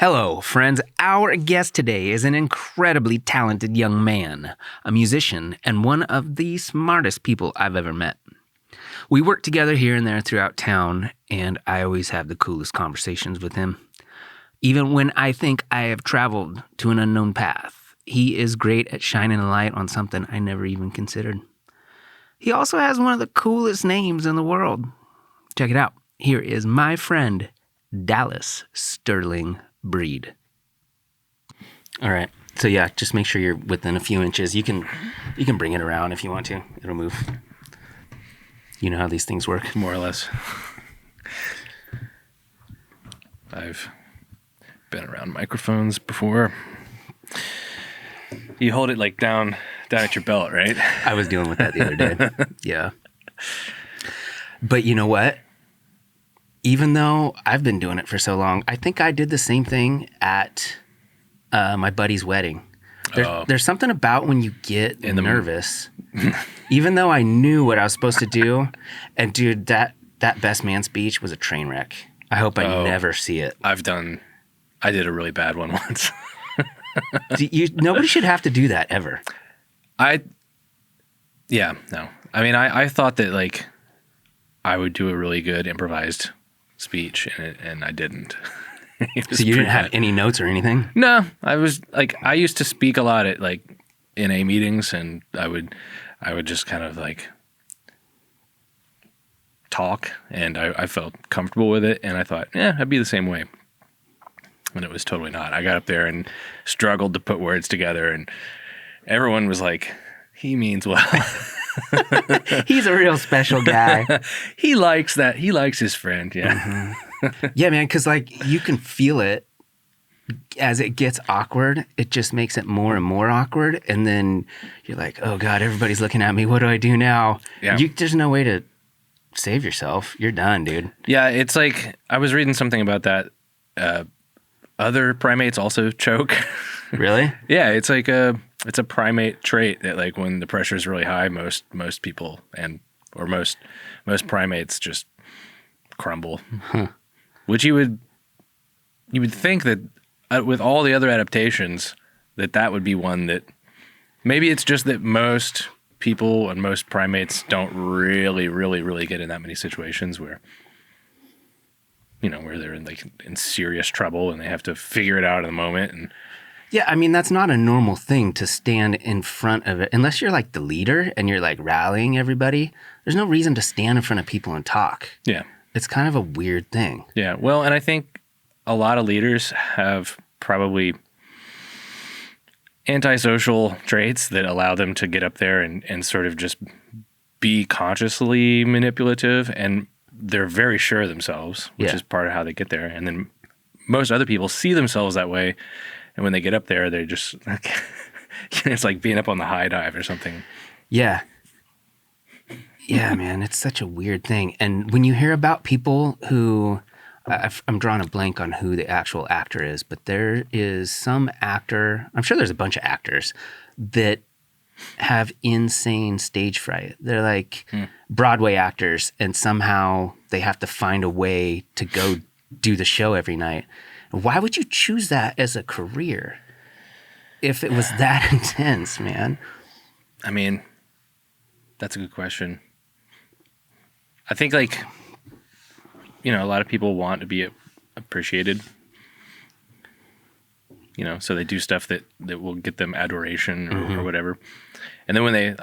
Hello, friends. Our guest today is an incredibly talented young man, a musician, and one of the smartest people I've ever met. We work together here and there throughout town, and I always have the coolest conversations with him. Even when I think I have traveled to an unknown path, he is great at shining a light on something I never even considered. He also has one of the coolest names in the world. Check it out. Here is my friend, Dallas Sterling Breed. All right. So yeah, just make sure you're within a few inches. You can bring it around if you want to. It'll move. You know how these things work. More or less. I've been around microphones before. You hold it like down at your belt, right? I was dealing with that the other day. Yeah. But you know what? Even though I've been doing it for so long, I think I did the same thing at my buddy's wedding. There's something about when you get nervous, even though I knew what I was supposed to do. And dude, that best man speech was a train wreck. I hope I never see it. I did a really bad one once. Nobody should have to do that ever. No. I mean, I thought that like I would do a really good improvised speech, and I didn't. So you didn't have any notes or anything? No, I used to speak a lot at like NA meetings, and I would just kind of like talk, and I felt comfortable with it, and I thought, I'd be the same way. And it was totally not. I got up there and struggled to put words together, and everyone was like, he means well. He's a real special guy. He likes that. He likes his friend. Yeah. Mm-hmm. Yeah, man, because like you can feel it as it gets awkward. It just makes it more and more awkward. And then you're like, oh God, everybody's looking at me. What do I do now? Yeah. There's no way to save yourself. You're done, dude. Yeah, it's like I was reading something about that. Other primates also choke. Really? Yeah, it's like it's a primate trait that like when the pressure is really high, most people or most primates just crumble. Huh. Which you would think that with all the other adaptations that would be one that maybe it's just that most people and most primates don't really, really, really get in that many situations where where they're in serious trouble and they have to figure it out in the moment. And yeah, I mean, that's not a normal thing to stand in front of it. Unless you're like the leader and you're like rallying everybody, there's no reason to stand in front of people and talk. Yeah. It's kind of a weird thing. Yeah. Well, and I think a lot of leaders have probably antisocial traits that allow them to get up there and sort of just be consciously manipulative, and they're very sure of themselves, which is part of how they get there. And then most other people see themselves that way. And when they get up there, they're just, it's like being up on the high dive or something. Yeah. Yeah, man, it's such a weird thing. And when you hear about people who, I'm drawing a blank on who the actual actor is, but there is some actor, I'm sure there's a bunch of actors that have insane stage fright. They're like Broadway actors, and somehow they have to find a way to go do the show every night. Why would you choose that as a career if it was that intense, man? I mean, that's a good question. I think like, a lot of people want to be appreciated, so they do stuff that will get them adoration or whatever. And then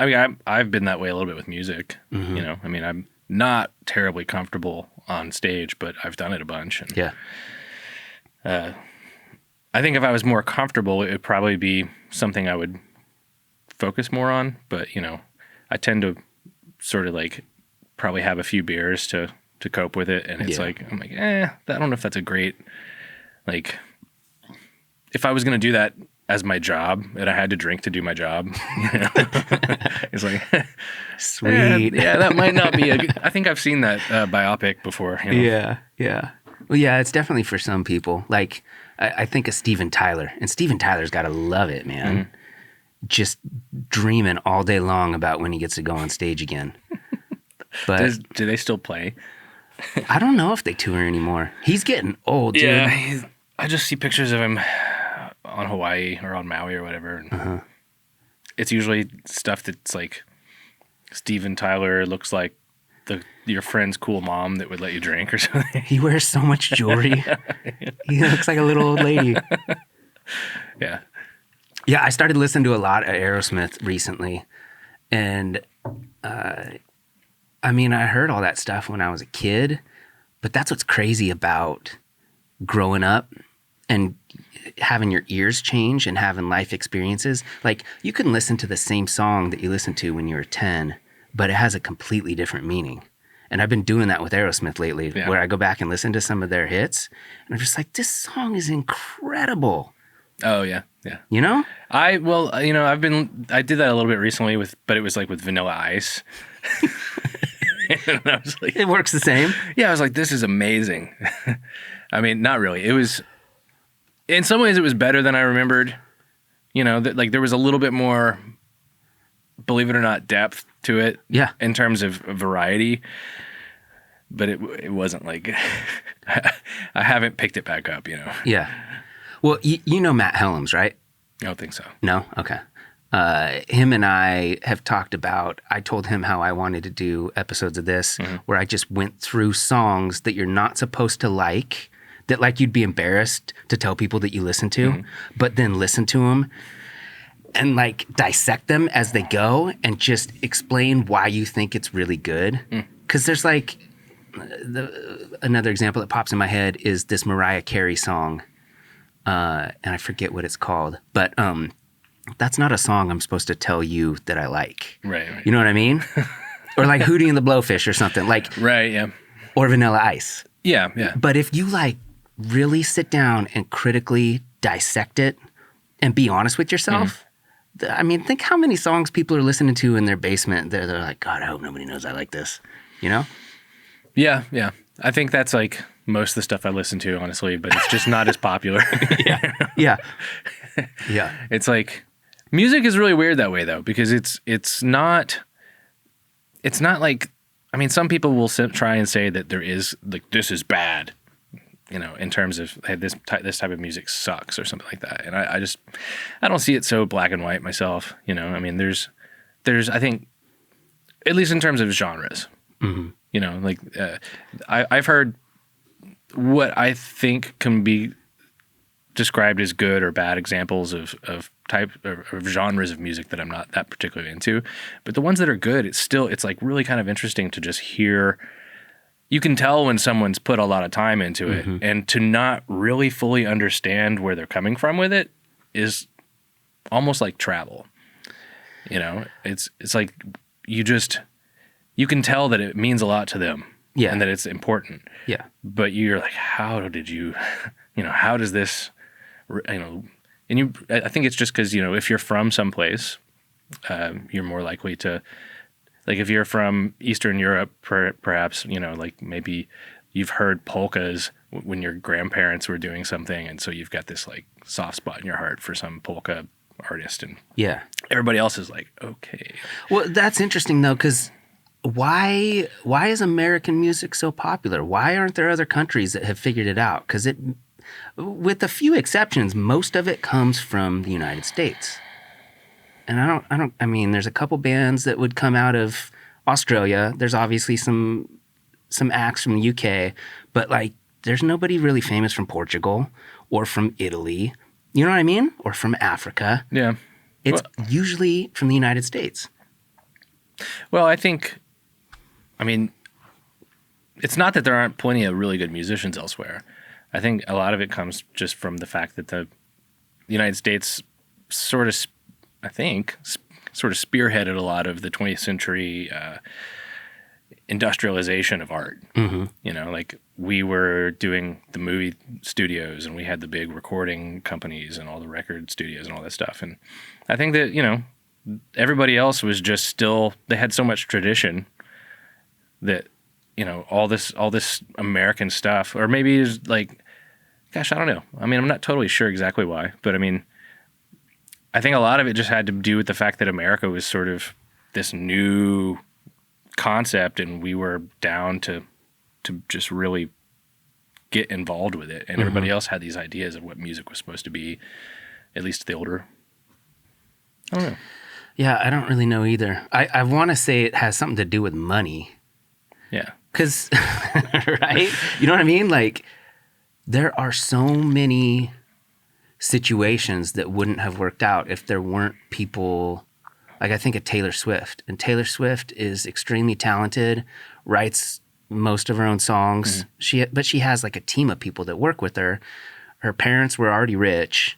I've been that way a little bit with music, I'm not terribly comfortable on stage, but I've done it a bunch. And, yeah. I think if I was more comfortable, it would probably be something I would focus more on. But, I tend to sort of like probably have a few beers to cope with it. And it's like, I'm like, I don't know if that's a great, like, if I was going to do that as my job and I had to drink to do my job, it's like, sweet. Yeah, that might not be I think I've seen that biopic before. Yeah. Yeah. Well, yeah, it's definitely for some people. Like, I think of Steven Tyler, and Steven Tyler's got to love it, man. Mm-hmm. Just dreaming all day long about when he gets to go on stage again. But do they still play? I don't know if they tour anymore. He's getting old, dude. Yeah, I just see pictures of him on Hawaii or on Maui or whatever. And it's usually stuff that's like Steven Tyler looks like your friend's cool mom that would let you drink or something. He wears so much jewelry. He looks like a little old lady. Yeah. Yeah, I started listening to a lot of Aerosmith recently. And, I mean, I heard all that stuff when I was a kid, but that's what's crazy about growing up and having your ears change and having life experiences. Like, you can listen to the same song that you listened to when you were 10, but it has a completely different meaning. And I've been doing that with Aerosmith lately, where I go back and listen to some of their hits, and I'm just like, this song is incredible. Oh, yeah. Yeah. You know? I did that a little bit recently but it was like with Vanilla Ice. And I was like, It works the same. yeah, I was like, this is amazing. I mean, not really. It was, in some ways it was better than I remembered. You know, that like there was a little bit more, believe it or not, depth to it. Yeah. In terms of variety. But it wasn't like, I haven't picked it back up, you know. Yeah. Well, you know Matt Helms, right? I don't think so. No? Okay. Him and I have talked about, I told him how I wanted to do episodes of this where I just went through songs that you're not supposed to like, that like you'd be embarrassed to tell people that you listen to, but then listen to them and like dissect them as they go and just explain why you think it's really good. Because there's like, another example that pops in my head is this Mariah Carey song. And I forget what it's called, but that's not a song I'm supposed to tell you that I like. Right. You know what I mean? Or like Hootie and the Blowfish or something. Like, Right, yeah. or Vanilla Ice. Yeah, yeah. But if you like really sit down and critically dissect it and be honest with yourself, I mean, think how many songs people are listening to in their basement. They're like, God, I hope nobody knows I like this. You know? Yeah, yeah. I think that's like most of the stuff I listen to, honestly, but it's just not as popular. Yeah. It's like, music is really weird that way though, because it's not like, I mean, some people will try and say that there is like, this is bad, you know, in terms of, hey, this type of music sucks or something like that. And I don't see it so black and white myself, you know. I mean, there's I think, at least in terms of genres, you know, like I've heard what I think can be described as good or bad examples of genres of music that I'm not that particularly into, but the ones that are good, it's like really kind of interesting to just hear. You can tell when someone's put a lot of time into it, and to not really fully understand where they're coming from with it is almost like travel. You know, it's like you can tell that it means a lot to them, and that it's important. Yeah. But you're like, how did you, you know, how does this, you know, and I think it's just because, you know, if you're from someplace, you're more likely to, like if you're from Eastern Europe, perhaps, you know, like maybe you've heard polkas when your grandparents were doing something, and so you've got this like soft spot in your heart for some polka artist, and everybody else is like, okay. Well, that's interesting though, because why is American music so popular? Why aren't there other countries that have figured it out? Because with a few exceptions, most of it comes from the United States. And I mean, there's a couple bands that would come out of Australia. There's obviously some acts from the UK, but like, there's nobody really famous from Portugal or from Italy. You know what I mean? Or from Africa. Yeah. It's usually from the United States. Well, I mean, it's not that there aren't plenty of really good musicians elsewhere. I think a lot of it comes just from the fact that the United States sort of spearheaded a lot of the 20th century industrialization of art. You know, like we were doing the movie studios, and we had the big recording companies and all the record studios and all that stuff. And I think that, you know, everybody else was just still, they had so much tradition that, you know, all this American stuff, or maybe it's like, gosh, I don't know. I mean, I'm not totally sure exactly why, but I mean, I think a lot of it just had to do with the fact that America was sort of this new concept, and we were down to just really get involved with it. And everybody else had these ideas of what music was supposed to be, at least the older. I don't know. Yeah, I don't really know either. I want to say it has something to do with money. Yeah. Because, right? You know what I mean? Like, there are so many situations that wouldn't have worked out if there weren't people. Like, I think of Taylor Swift. And Taylor Swift is extremely talented, writes most of her own songs. But she has like a team of people that work with her. Her parents were already rich.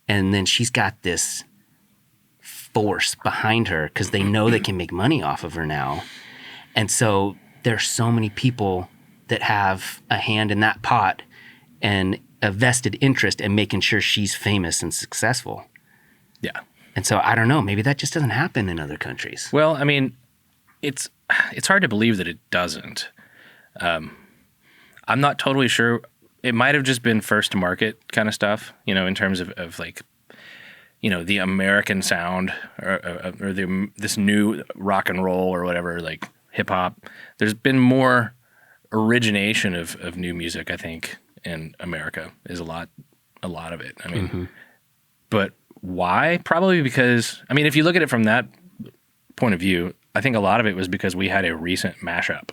And then she's got this force behind her because they know they can make money off of her now. And so there's so many people that have a hand in that pot and a vested interest in making sure she's famous and successful. Yeah. And so I don't know, maybe that just doesn't happen in other countries. Well, I mean, it's hard to believe that it doesn't. I'm not totally sure. It might have just been first to market kind of stuff, you know, in terms of like, you know, the American sound or this new rock and roll or whatever, like hip hop. There's been more origination of new music, I think, in America is a lot of it. I mean, but why? Probably because, I mean, if you look at it from that point of view, I think a lot of it was because we had a recent mashup.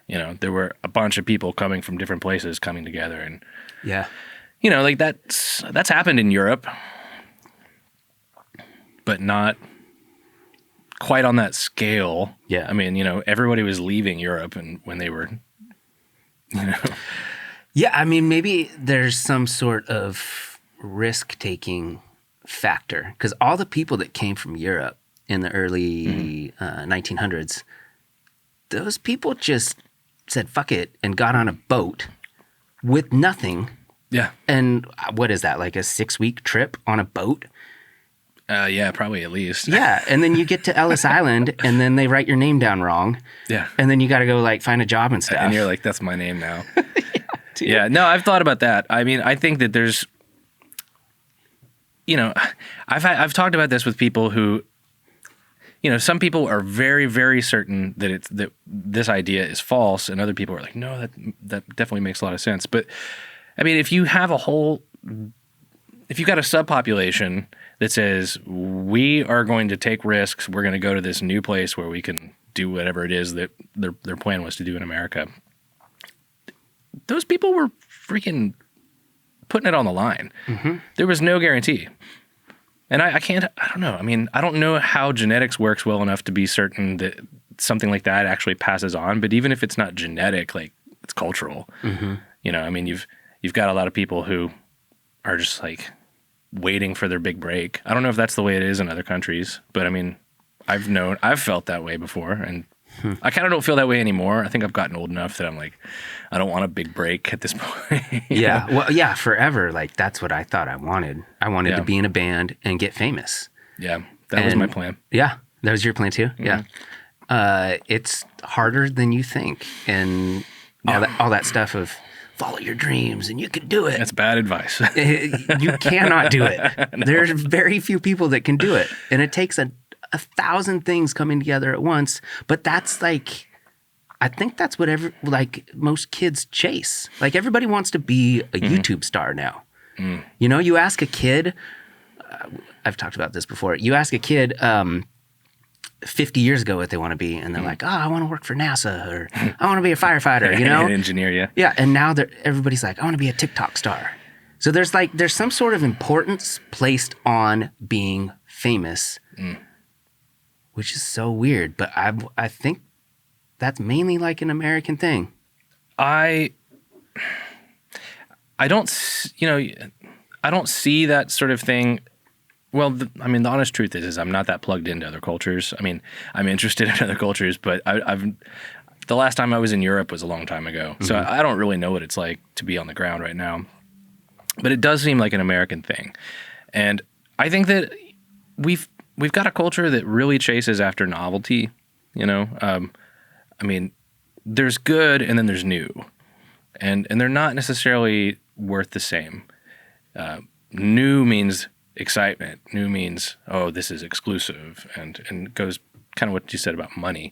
You know, there were a bunch of people coming from different places coming together, and yeah, you know, like that's happened in Europe, but not quite on that scale. Yeah. I mean, you know, everybody was leaving Europe and when they were, you know. Yeah, I mean, maybe there's some sort of risk-taking factor because all the people that came from Europe in the early 1900s, those people just said, fuck it, and got on a boat with nothing. Yeah. And what is that, like a 6-week trip on a boat? Yeah, probably at least. Yeah, and then you get to Ellis Island, and then they write your name down wrong. Yeah. And then you got to go, like, find a job and stuff. And you're like, that's my name now. Yeah, no, I've thought about that. I mean, I think that there's, you know, I've talked about this with people who, you know, some people are very, very certain that this idea is false, and other people are like, no, that definitely makes a lot of sense. But I mean, if you've got a subpopulation that says we are going to take risks, we're going to go to this new place where we can do whatever it is that their plan was to do in America. Those people were freaking putting it on the line. There was no guarantee. And I don't know. I mean, I don't know how genetics works well enough to be certain that something like that actually passes on. But even if it's not genetic, like it's cultural. You know, I mean, you've got a lot of people who are just like waiting for their big break. I don't know if that's the way it is in other countries, but I mean, I've felt that way before, and I kind of don't feel that way anymore. I think I've gotten old enough that I'm like, I don't want a big break at this point. Yeah. Well, yeah, forever. Like, that's what I thought I wanted. I wanted to be in a band and get famous. Yeah. That was my plan. Yeah. That was your plan too? Yeah. It's harder than you think. And all that stuff of follow your dreams and you can do it. That's bad advice. You cannot do it. No. There's very few people that can do it. And it takes a 1,000 things coming together at once. But that's like, I think that's what most kids chase. Like, everybody wants to be a YouTube star now. You know, you ask a kid, I've talked about this before. You ask a kid 50 years ago what they want to be, and they're like, oh, I want to work for NASA, or I want to be a firefighter, you know? An engineer, yeah. Yeah, and now everybody's like, I want to be a TikTok star. So there's some sort of importance placed on being famous, which is so weird. But I think that's mainly like an American thing. I don't see that sort of thing. Well, the honest truth is I'm not that plugged into other cultures. I mean, I'm interested in other cultures, but the last time I was in Europe was a long time ago. So I don't really know what it's like to be on the ground right now. But it does seem like an American thing. And I think that we've got a culture that really chases after novelty, you know? I mean, there's good and then there's new. And they're not necessarily worth the same. New means excitement. New means, oh, this is exclusive, and goes kind of what you said about money.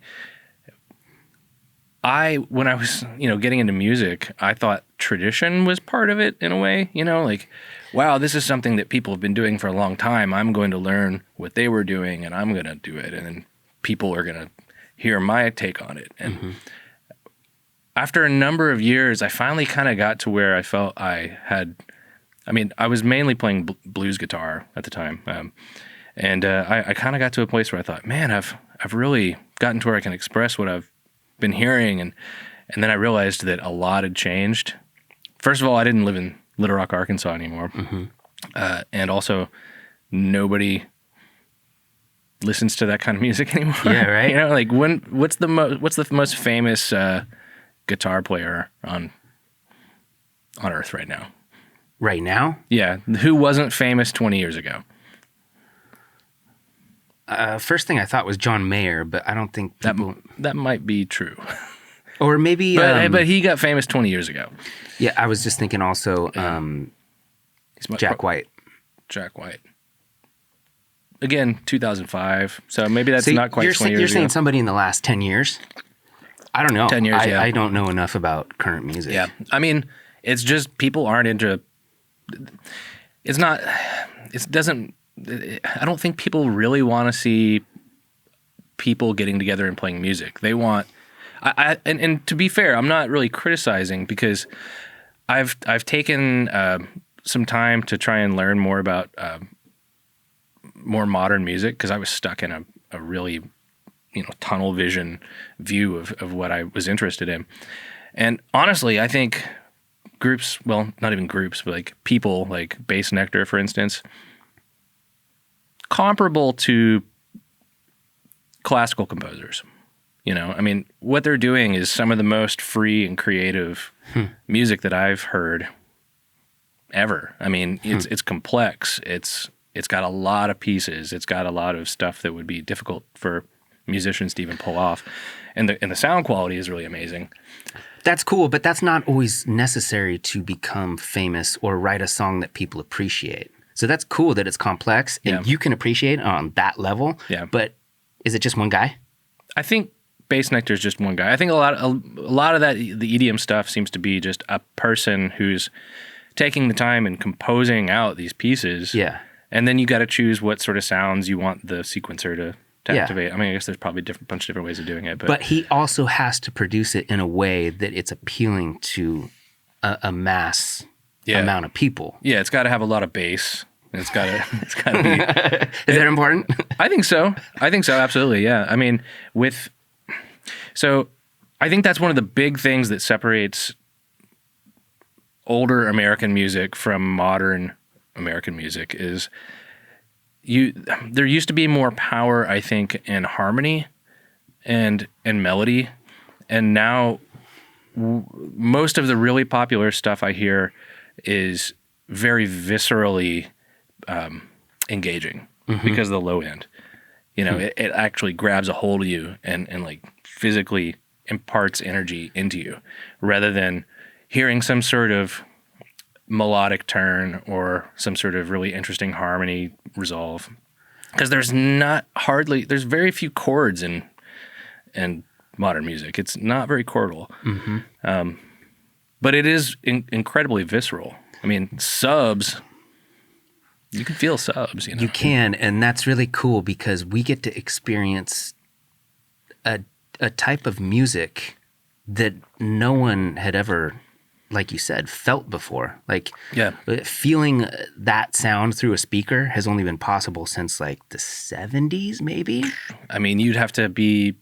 when I was, getting into music, I thought tradition was part of it in a way, like, wow, this is something that people have been doing for a long time. I'm going to learn what they were doing and I'm going to do it. And then people are going to hear my take on it. And after a number of years, I finally kind of got to where I felt I was mainly playing blues guitar at the time. I kind of got to a place where I thought, man, I've really gotten to where I can express what I've been hearing. And then I realized that a lot had changed. First of all, I didn't live in Little Rock, Arkansas anymore. And also nobody listens to that kind of music anymore. Yeah, right. Like what's the most famous guitar player on Earth right now? Right now? Yeah, who wasn't famous 20 years ago? First thing I thought was John Mayer, but I don't think people... That might be true. Or maybe... But he got famous 20 years ago. Yeah, I was just thinking also Jack White. Jack White. Again, 2005. So maybe that's not quite 20 years ago. You're saying somebody in the last 10 years? I don't know. 10 years, yeah. I don't know enough about current music. Yeah. I mean, it's just people aren't into... It's not... It doesn't... I don't think people really want to see people getting together and playing music. They want... And to be fair, I'm not really criticizing because I've taken some time to try and learn more about more modern music because I was stuck in a really tunnel vision view of what I was interested in. And honestly, I think groups, well, not even groups, but like people like Bass Nectar, for instance, comparable to classical composers. I mean, what they're doing is some of the most free and creative music that I've heard ever. I mean, it's complex. It's got a lot of pieces. It's got a lot of stuff that would be difficult for musicians to even pull off. And the sound quality is really amazing. That's cool, but that's not always necessary to become famous or write a song that people appreciate. So that's cool that it's complex and you can appreciate it on that level. Yeah. But is it just one guy? I think Bass Nectar is just one guy. I think a lot of that, the EDM stuff seems to be just a person who's taking the time and composing out these pieces. Yeah. And then you got to choose what sort of sounds you want the sequencer to activate. I mean, I guess there's probably a bunch of different ways of doing it. But he also has to produce it in a way that it's appealing to a mass amount of people. Yeah, it's got to have a lot of bass. It's got to be... Is that important? I think so. Absolutely. Yeah. I mean, so I think that's one of the big things that separates older American music from modern American music is there used to be more power, I think, in harmony and melody. And now most of the really popular stuff I hear is very viscerally engaging because of the low end. It actually grabs a hold of you and like physically imparts energy into you rather than hearing some sort of melodic turn or some sort of really interesting harmony resolve. Because there's very few chords in modern music. It's not very chordal. But it is incredibly visceral. I mean, subs... You can feel subs, You can, and that's really cool because we get to experience a type of music that no one had ever, like you said, felt before. Like, feeling that sound through a speaker has only been possible since like the 70s, maybe? I mean, you'd have to be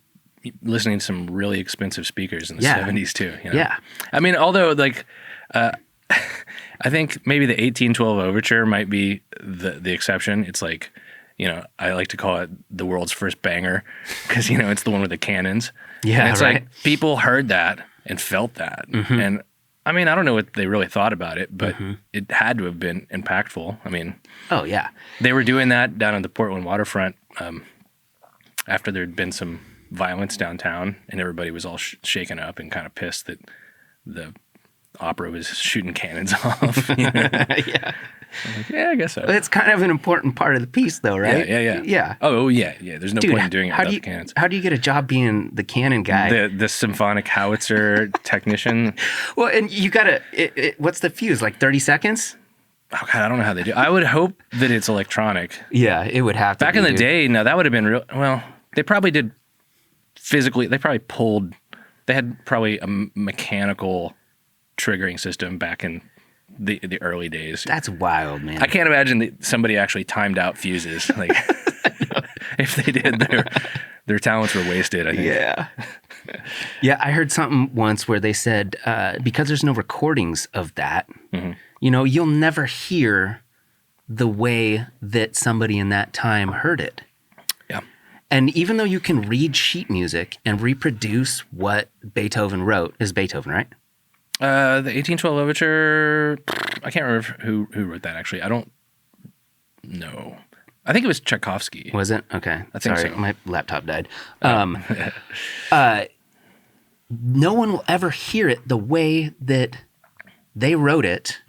listening to some really expensive speakers in the 70s too. Yeah. I mean, although like... I think maybe the 1812 Overture might be the exception. It's like, I like to call it the world's first banger because, it's the one with the cannons. Yeah, and it's right. like people heard that and felt that. And I mean, I don't know what they really thought about it, but it had to have been impactful. I mean, oh yeah, they were doing that down on the Portland waterfront after there'd been some violence downtown and everybody was all shaken up and kind of pissed that opera was shooting cannons off. You know? Yeah. I'm like, yeah, I guess so. It's kind of an important part of the piece, though, right? Yeah. Yeah. Oh, yeah. There's no Dude, point in doing it without the cannons. How do you get a job being the cannon guy? The symphonic howitzer technician. Well, and you gotta, what's the fuse, like 30 seconds? Oh, God, I don't know how they do. I would hope that it's electronic. Yeah, it would have to Back be, in the dude. day, now that would have been real. Well, they probably did physically. They probably pulled. They had probably a mechanical triggering system back in the early days. That's wild, man. I can't imagine that somebody actually timed out fuses. Like, if they did, their talents were wasted, I think. Yeah. Yeah, I heard something once where they said, because there's no recordings of that, you'll never hear the way that somebody in that time heard it. Yeah. And even though you can read sheet music and reproduce what Beethoven wrote, is Beethoven, right? The 1812 Overture, I can't remember who wrote that, actually. I don't know. I think it was Tchaikovsky. Was it? Okay. I think Sorry, so. my laptop died. No one will ever hear it the way that they wrote it,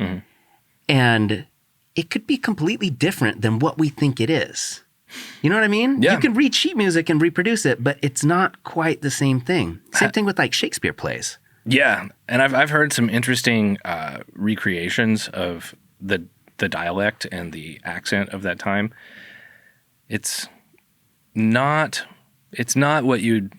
and it could be completely different than what we think it is. You know what I mean? Yeah. You can read sheet music and reproduce it, but it's not quite the same thing. Same thing with like Shakespeare plays. Yeah, and I've heard some interesting recreations of the dialect and the accent of that time. It's not what you'd.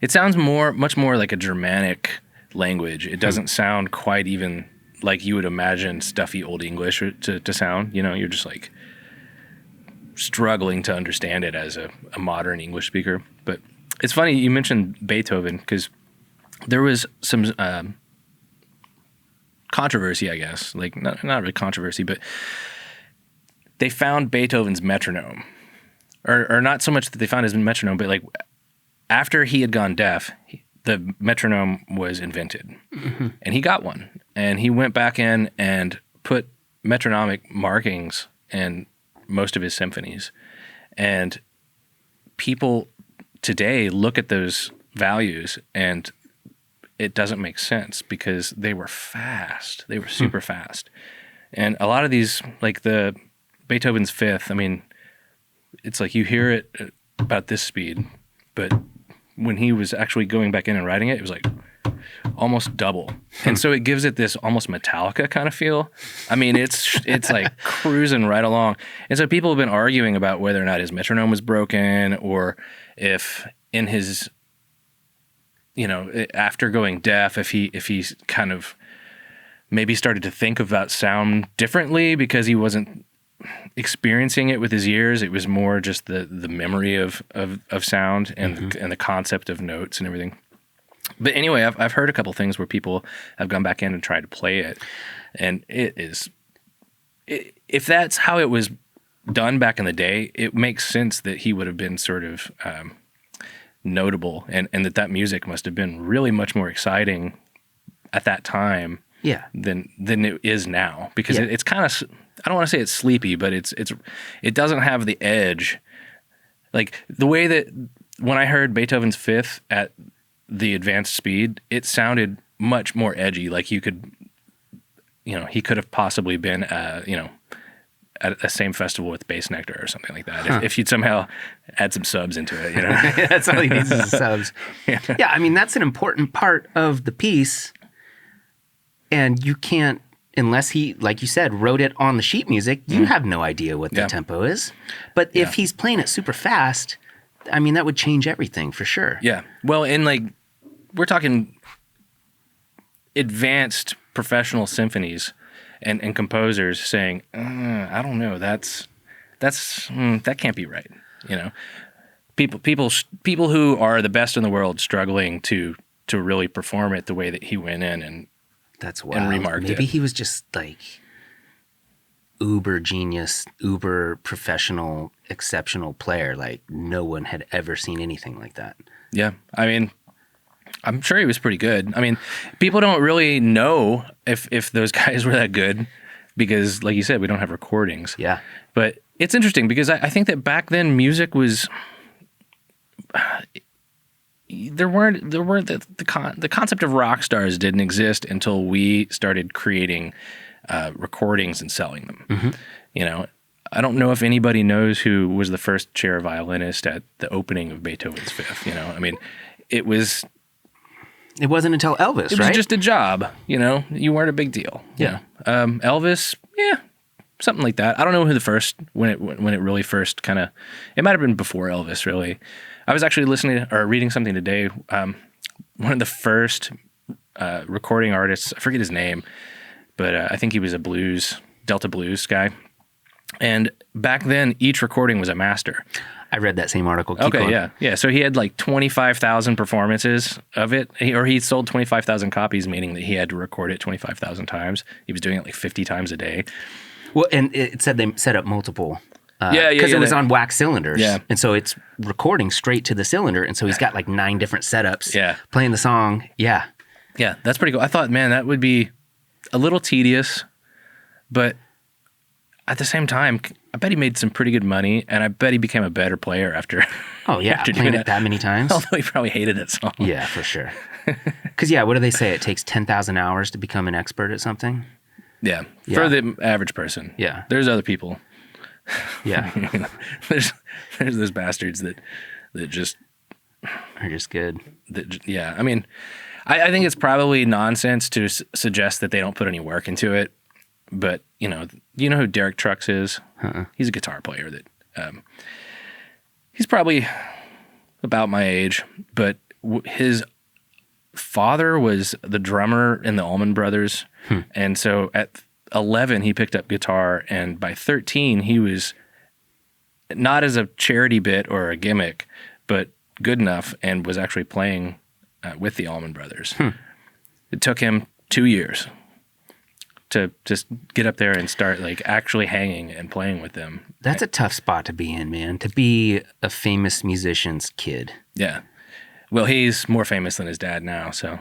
It sounds much more like a Germanic language. It doesn't sound quite even like you would imagine stuffy Old English to sound. You know, you're just like struggling to understand it as a modern English speaker. But it's funny you mentioned Beethoven because there was some controversy, I guess. Like not really controversy, but they found Beethoven's metronome, or not so much that they found his metronome, but like after he had gone deaf, the metronome was invented, and he got one, and he went back in and put metronomic markings in most of his symphonies, and people today look at those values and it doesn't make sense because they were fast. They were super fast. And a lot of these, like the Beethoven's Fifth, I mean, it's like you hear it about this speed, but when he was actually going back in and writing it, it was like almost double. And so it gives it this almost Metallica kind of feel. I mean, it's like cruising right along. And so people have been arguing about whether or not his metronome was broken or if in his, after going deaf, if he's kind of maybe started to think about sound differently because he wasn't experiencing it with his ears. It was more just the memory of sound and and the concept of notes and everything. But anyway, I've heard a couple things where people have gone back in and tried to play it, and if that's how it was done back in the day, it makes sense that he would have been sort of notable, and that music must have been really much more exciting at that time than it is now, because it's kind of, I don't want to say it's sleepy, but it doesn't have the edge. Like the way that when I heard Beethoven's Fifth at the advanced speed, it sounded much more edgy. Like you could, he could have possibly been, at the same festival with Bass Nectar or something like that. If you'd somehow add some subs into it, That's all he needs is the subs. Yeah, I mean, that's an important part of the piece. And you can't, unless he, like you said, wrote it on the sheet music, you have no idea what the tempo is. But if he's playing it super fast, I mean, that would change everything for sure. Yeah. Well, and like, we're talking advanced professional symphonies and composers saying, I don't know, that can't be right. People who are the best in the world struggling to really perform it the way that he went in and that's wild. And remarked Maybe it. He was just like uber genius, uber professional, exceptional player. Like no one had ever seen anything like that. Yeah. I mean, I'm sure he was pretty good. I mean, people don't really know if those guys were that good because, like you said, we don't have recordings. Yeah. But it's interesting because I think that back then music was there weren't the concept of rock stars didn't exist until we started creating recordings and selling them. Mm-hmm. You know, I don't know if anybody knows who was the first chair violinist at the opening of Beethoven's Fifth. You know, I mean, it wasn't until Elvis, it was right? just a job. You know, you weren't a big deal. Yeah. Elvis, yeah, something like that. I don't know who the first when it really first kind of. It might have been before Elvis. Really, I was actually listening or reading something today. One of the first recording artists, I forget his name, but I think he was a Delta blues guy. And back then, each recording was a master. I read that same article. Keep going. Yeah. So he had like 25,000 performances of it, or he sold 25,000 copies, meaning that he had to record it 25,000 times. He was doing it like 50 times a day. Well, and it said they set up multiple. Because it was on wax cylinders. Yeah. And so it's recording straight to the cylinder. And so he's got like 9 different setups. Yeah. Playing the song. Yeah. Yeah, that's pretty cool. I thought, man, that would be a little tedious, but at the same time, I bet he made some pretty good money, and I bet he became a better player after. Oh, yeah. after Playing doing it that many times. Although he probably hated that song. Yeah, for sure. Because, what do they say? It takes 10,000 hours to become an expert at something? Yeah, for the average person. Yeah. There's other people. Yeah. there's those bastards that just are just good. Yeah, I mean, I think it's probably nonsense to suggest that they don't put any work into it. But you know who Derek Trucks is? He's a guitar player that he's probably about my age, but his father was the drummer in the Allman Brothers, and so at 11 he picked up guitar, and by 13 he was not as a charity bit or a gimmick, but good enough and was actually playing with the Allman Brothers. It took him 2 years to just get up there and start like actually hanging and playing with them. That's a tough spot to be in, man, to be a famous musician's kid. Yeah. Well, he's more famous than his dad now, so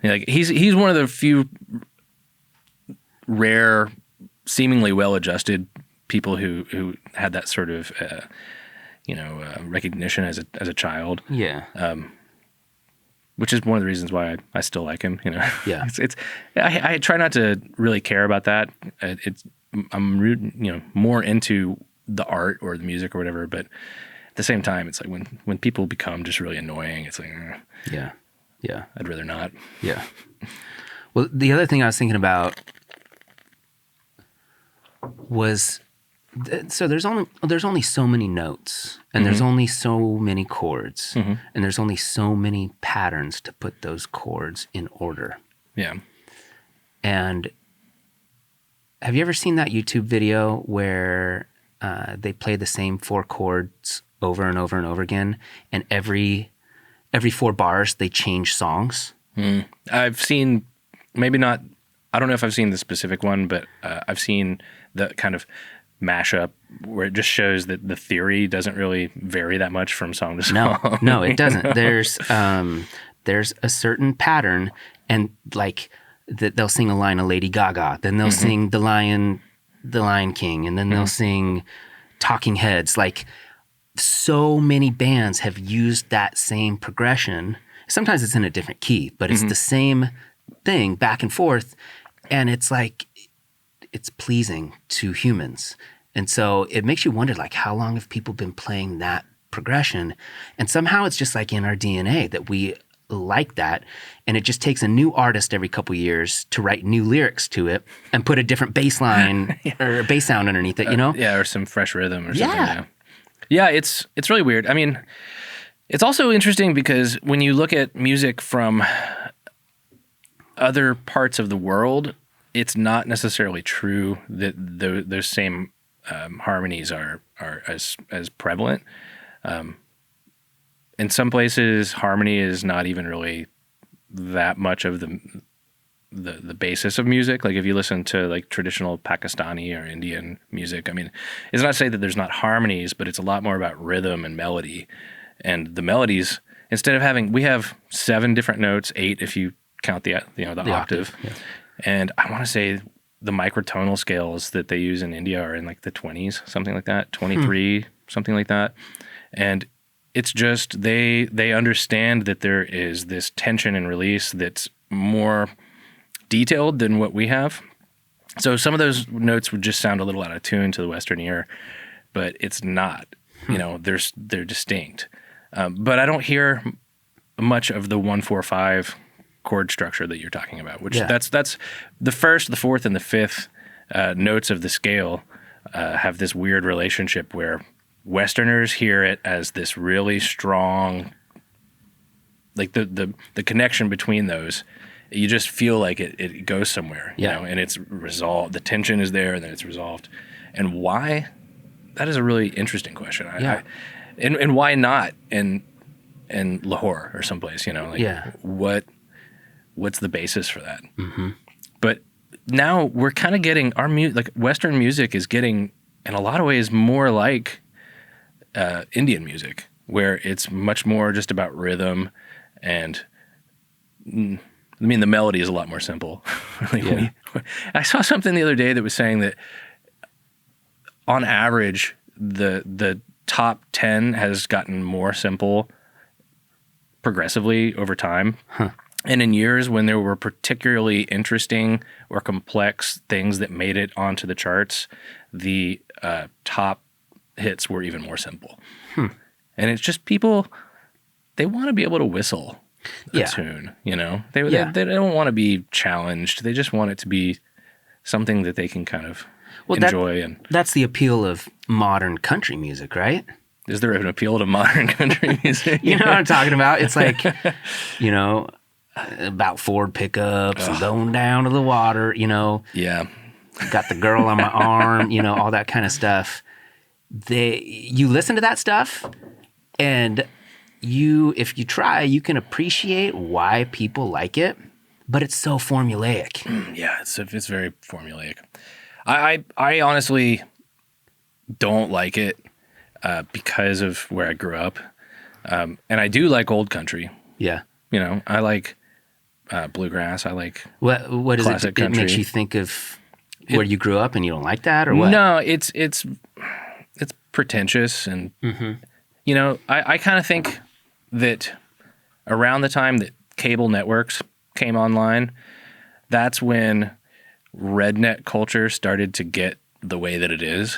like he's one of the few rare, seemingly well-adjusted people who had that sort of recognition as a child. Yeah. Which is one of the reasons why I still like him. You know. Yeah. I try not to really care about that. I'm more into the art or the music or whatever, but at the same time, it's like when people become just really annoying, it's like yeah. I'd rather not. Yeah. Well, the other thing I was thinking about was so there's only so many notes, and there's only so many chords, and there's only so many patterns to put those chords in order. Yeah. And have you ever seen that YouTube video where they play the same 4 chords over and over and over again, and every 4 bars they change songs? I've seen, maybe not, I don't know if I've seen the specific one, but I've seen the kind of mashup where it just shows that the theory doesn't really vary that much from song to song. No, it doesn't. There's a certain pattern, and like they'll sing a line of Lady Gaga, then they'll sing the Lion King, and then they'll sing Talking Heads. Like so many bands have used that same progression. Sometimes it's in a different key, but it's the same thing back and forth, and it's like it's pleasing to humans. And so it makes you wonder, like, how long have people been playing that progression? And somehow it's just like in our DNA that we like that. And it just takes a new artist every couple years to write new lyrics to it and put a different bass line or a bass sound underneath it, you know? Yeah, or some fresh rhythm or something. Yeah, it's really weird. I mean, it's also interesting because when you look at music from other parts of the world, it's not necessarily true that those same harmonies are as prevalent. In some places, harmony is not even really that much of the basis of music. Like if you listen to like traditional Pakistani or Indian music, I mean, it's not to say that there's not harmonies, but it's a lot more about rhythm and melody. And the melodies, instead of having, we have 7 different notes, 8 if you count the octave. Yeah. And I want to say the microtonal scales that they use in India are in like the 20s, something like that, 23, something like that. And it's just they understand that there is this tension and release that's more detailed than what we have. So some of those notes would just sound a little out of tune to the Western ear, but it's not. You know, they're distinct. But I don't hear much of the 1-4-5 chord structure that you're talking about, which that's the first, the fourth, and the fifth notes of the scale have this weird relationship where Westerners hear it as this really strong, like the connection between those. You just feel like it goes somewhere, you know, and it's resolved. The tension is there, and then it's resolved. And why? That is a really interesting question. And why not in Lahore or someplace, you know? Like, what's the basis for that? Mm-hmm. But now we're kind of getting our like Western music is getting, in a lot of ways, more like Indian music, where it's much more just about rhythm and, I mean, the melody is a lot more simple. I saw something the other day that was saying that on average, the top 10 has gotten more simple progressively over time. Huh. And in years when there were particularly interesting or complex things that made it onto the charts, the top hits were even more simple. And it's just people, they want to be able to whistle a tune, you know? They don't want to be challenged. They just want it to be something that they can kind of enjoy. That's the appeal of modern country music, right? Is there an appeal to modern country music? You know what I'm talking about? It's like, you know, about Ford pickups and going down to the water, you know. Yeah. Got the girl on my arm, you know, all that kind of stuff. You listen to that stuff, and if you try, you can appreciate why people like it, but it's so formulaic. Yeah, it's very formulaic. I honestly don't like it because of where I grew up, and I do like old country. Yeah, you know, I like bluegrass. I like what is classic it? country. It makes you think of where you grew up, and you don't like that, or what? No, it's pretentious, and you know, I kind of think that around the time that cable networks came online, that's when redneck culture started to get the way that it is.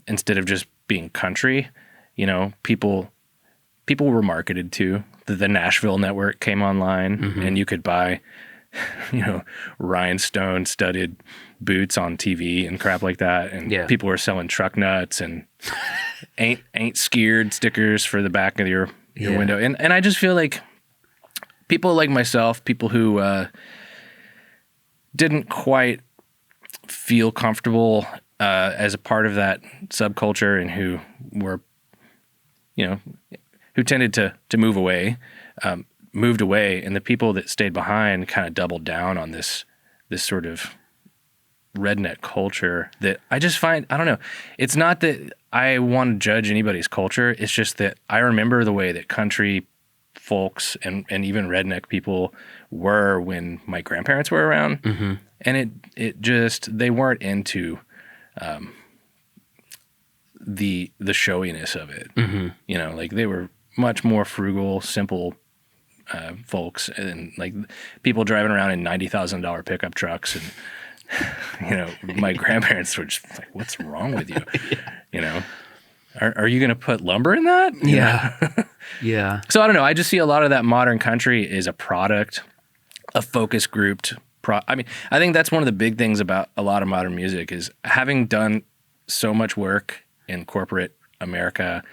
Instead of just being country, you know, people were marketed to. The Nashville network came online, and you could buy, you know, rhinestone studded boots on TV and crap like that. And people were selling truck nuts and ain't scared stickers for the back of your window. And I just feel like people like myself, people who didn't quite feel comfortable as a part of that subculture, and who were, you know, who tended to move away, moved away, and the people that stayed behind kind of doubled down on this sort of redneck culture that I just find, I don't know, it's not that I want to judge anybody's culture, it's just that I remember the way that country folks and even redneck people were when my grandparents were around, and it just, they weren't into the showiness of it. You know, like they were much more frugal, simple folks, and like people driving around in $90,000 pickup trucks, and you know, my grandparents were just like, "What's wrong with you?" You know, are you going to put lumber in that? You know? Yeah. So I don't know. I just see a lot of that modern country is a product, a focus grouped. I mean, I think that's one of the big things about a lot of modern music is having done so much work in corporate America.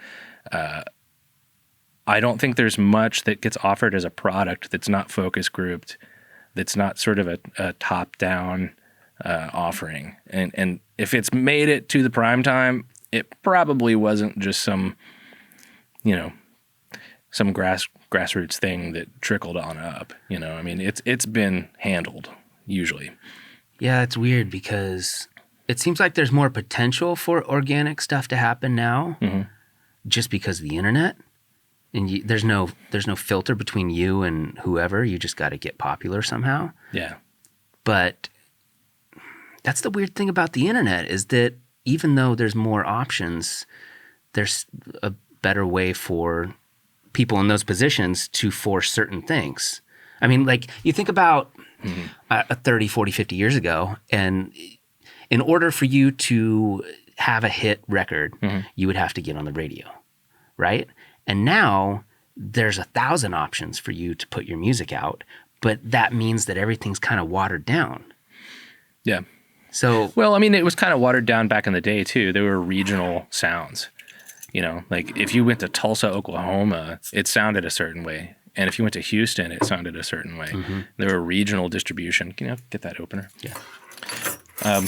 I don't think there's much that gets offered as a product that's not focus grouped, that's not sort of a top-down offering. And if it's made it to the prime time, it probably wasn't just some, you know, some grassroots thing that trickled on up. You know, I mean, it's been handled usually. Yeah, it's weird because it seems like there's more potential for organic stuff to happen now, just because of the internet. And there's no filter between you and whoever. You just got to get popular somehow. Yeah. But that's the weird thing about the internet, is that even though there's more options, there's a better way for people in those positions to force certain things. I mean, like, you think about 30, 40, 50 years ago, and in order for you to have a hit record, you would have to get on the radio, right? And now there's 1,000 options for you to put your music out, but that means that everything's kind of watered down. Yeah. So, well, I mean, it was kind of watered down back in the day too. There were regional sounds, you know, like if you went to Tulsa, Oklahoma, it sounded a certain way. And if you went to Houston, it sounded a certain way. There were regional distribution. Can you get that opener? Yeah.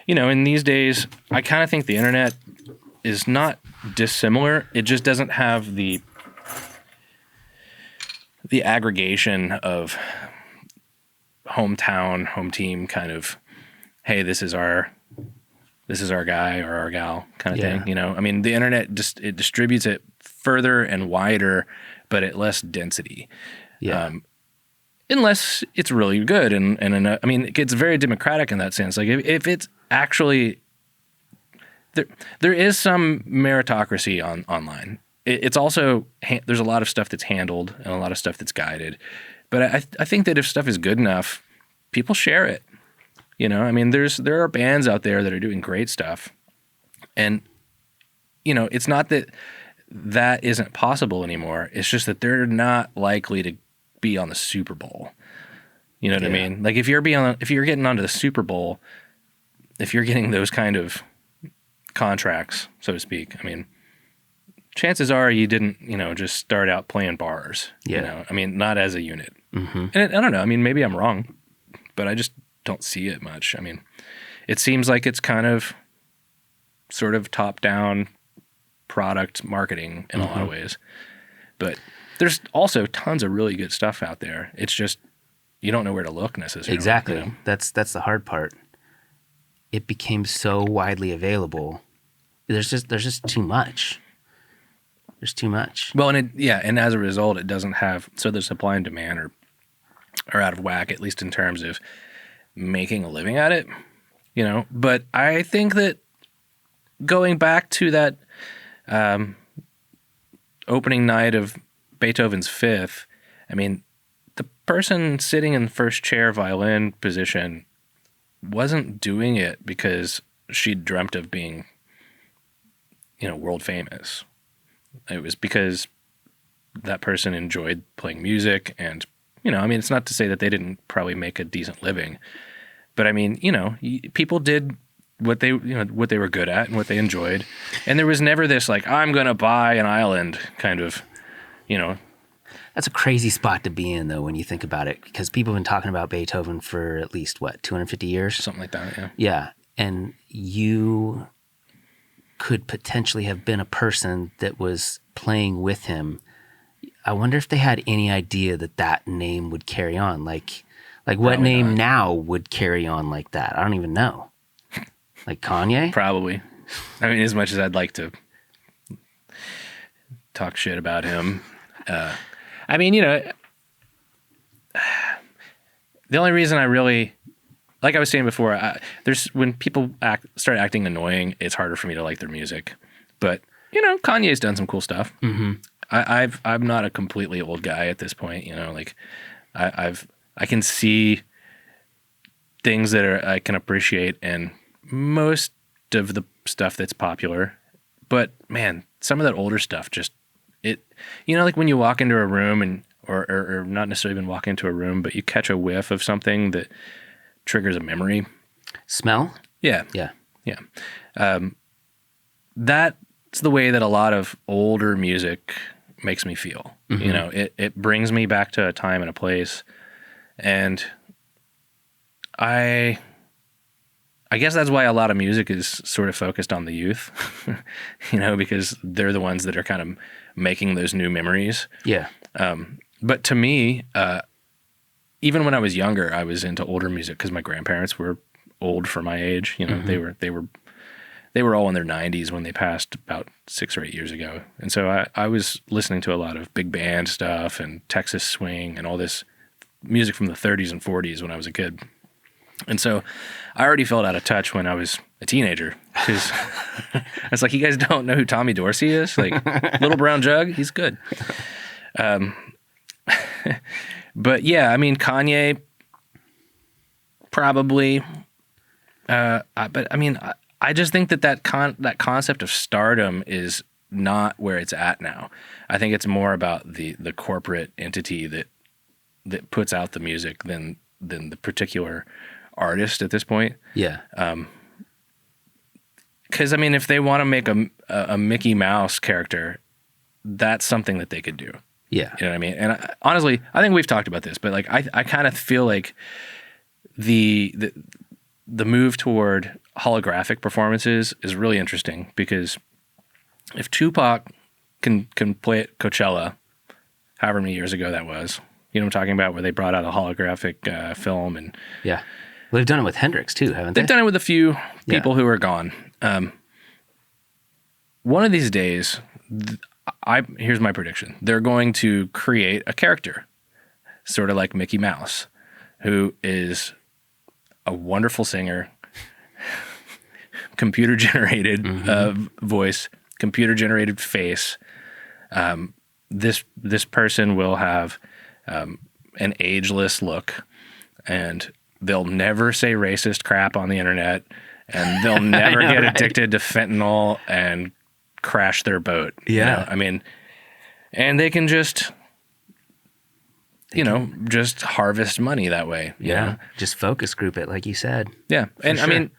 You know, in these days, I kind of think the internet is not dissimilar. It just doesn't have the aggregation of hometown, home team kind of, hey, this is our guy or our gal kind of thing. You know, I mean, the internet just, it distributes it further and wider, but at less density. Yeah. Unless it's really good. And I mean, it's very democratic in that sense. Like if it's actually, there is some meritocracy online. It's also, there's a lot of stuff that's handled and a lot of stuff that's guided. But I think that if stuff is good enough, people share it. You know, I mean, there are bands out there that are doing great stuff. And, you know, it's not that isn't possible anymore. It's just that they're not likely to be on the Super Bowl. You know what I mean? Like if you're getting onto the Super Bowl, if you're getting those kind of contracts, so to speak, I mean, chances are you didn't, you know, just start out playing bars. Yeah. You know, I mean, not as a unit. And I don't know. I mean, maybe I'm wrong, but I just don't see it much. I mean, it seems like it's kind of sort of top-down product marketing in a lot of ways. But there's also tons of really good stuff out there. It's just you don't know where to look necessarily. Exactly. You know? That's the hard part. It became so widely available. There's just too much. There's too much. Well, and as a result, it doesn't have, so the supply and demand are out of whack, at least in terms of making a living at it, you know. But I think that going back to that opening night of Beethoven's Fifth, I mean, the person sitting in the first chair violin position wasn't doing it because she dreamt of being, you know, world famous. It was because that person enjoyed playing music and, you know, I mean, it's not to say that they didn't probably make a decent living, but I mean, you know, people did what they were good at and what they enjoyed. And there was never this like, I'm going to buy an island kind of, you know. That's a crazy spot to be in, though, when you think about it, because people have been talking about Beethoven for at least, 250 years? Something like that, yeah. Yeah. And you could potentially have been a person that was playing with him. I wonder if they had any idea that name would carry on. Like what name now would carry on like that? I don't even know. Like Kanye? Probably. I mean, as much as I'd like to talk shit about him, I mean, you know, the only reason I really, like I was saying before, when people start acting annoying, it's harder for me to like their music. But, you know, Kanye's done some cool stuff. I'm not a completely old guy at this point, you know, like I can see things that I can appreciate and most of the stuff that's popular. But man, some of that older stuff just, you know, like when you walk into a room and, or not necessarily even walk into a room, but you catch a whiff of something that triggers a memory. Smell? Yeah. Yeah. Yeah. That's the way that a lot of older music makes me feel. You know, it brings me back to a time and a place. And I guess that's why a lot of music is sort of focused on the youth, you know, because they're the ones that are kind of making those new memories. Yeah. But to me, even when I was younger, I was into older music because my grandparents were old for my age. You know, they were all in their 90s when they passed about 6 or 8 years ago. And so I was listening to a lot of big band stuff and Texas swing and all this music from the 30s and 40s when I was a kid. And so I already felt out of touch when I was a teenager. because it's like, you guys don't know who Tommy Dorsey is? Like, Little Brown Jug, he's good. But yeah, I mean, Kanye probably. But I mean, I just think that concept of stardom is not where it's at now. I think it's more about the corporate entity that puts out the music than the particular artist at this point. Yeah. Because I mean, if they want to make a Mickey Mouse character, that's something that they could do. Yeah. You know what I mean? And honestly, I think we've talked about this, but like I kind of feel like the move toward holographic performances is really interesting, because if Tupac can play at Coachella, however many years ago that was, you know what I'm talking about, where they brought out a holographic film, and yeah, well, they've done it with Hendrix too, haven't they? They've done it with a few people who are gone. One of these days, here's my prediction: they're going to create a character, sort of like Mickey Mouse, who is a wonderful singer, computer generated voice, computer generated face. This person will have an ageless look, and they'll never say racist crap on the internet, and they'll never get addicted to fentanyl and crash their boat. Yeah. You know? I mean, and they can just, just harvest money that way. You know? Just focus group it, like you said. Yeah. And sure. I mean,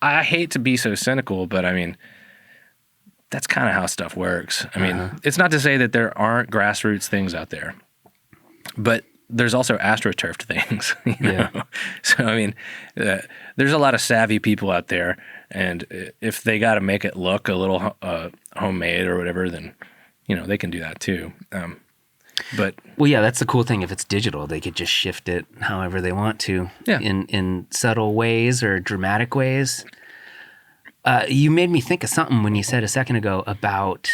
I hate to be so cynical, but I mean, that's kind of how stuff works. I mean, it's not to say that there aren't grassroots things out there, but there's also astroturfed things. You know? Yeah. So, I mean, there's a lot of savvy people out there, and if they got to make it look a little homemade or whatever, then, they can do that too. But well, yeah, that's the cool thing. If it's digital, they could just shift it however they want to, in subtle ways or dramatic ways. You made me think of something when you said a second ago about,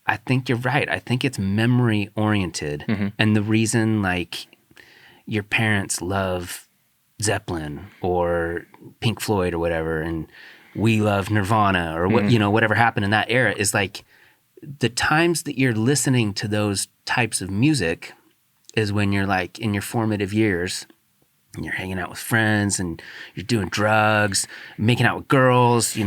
I think you're right. I think it's memory oriented. Mm-hmm. And the reason, like, your parents love Zeppelin or Pink Floyd or whatever, and we love Nirvana or what, whatever happened in that era, is like the times that you're listening to those types of music is when you're like in your formative years. And you're hanging out with friends, and you're doing drugs, making out with girls,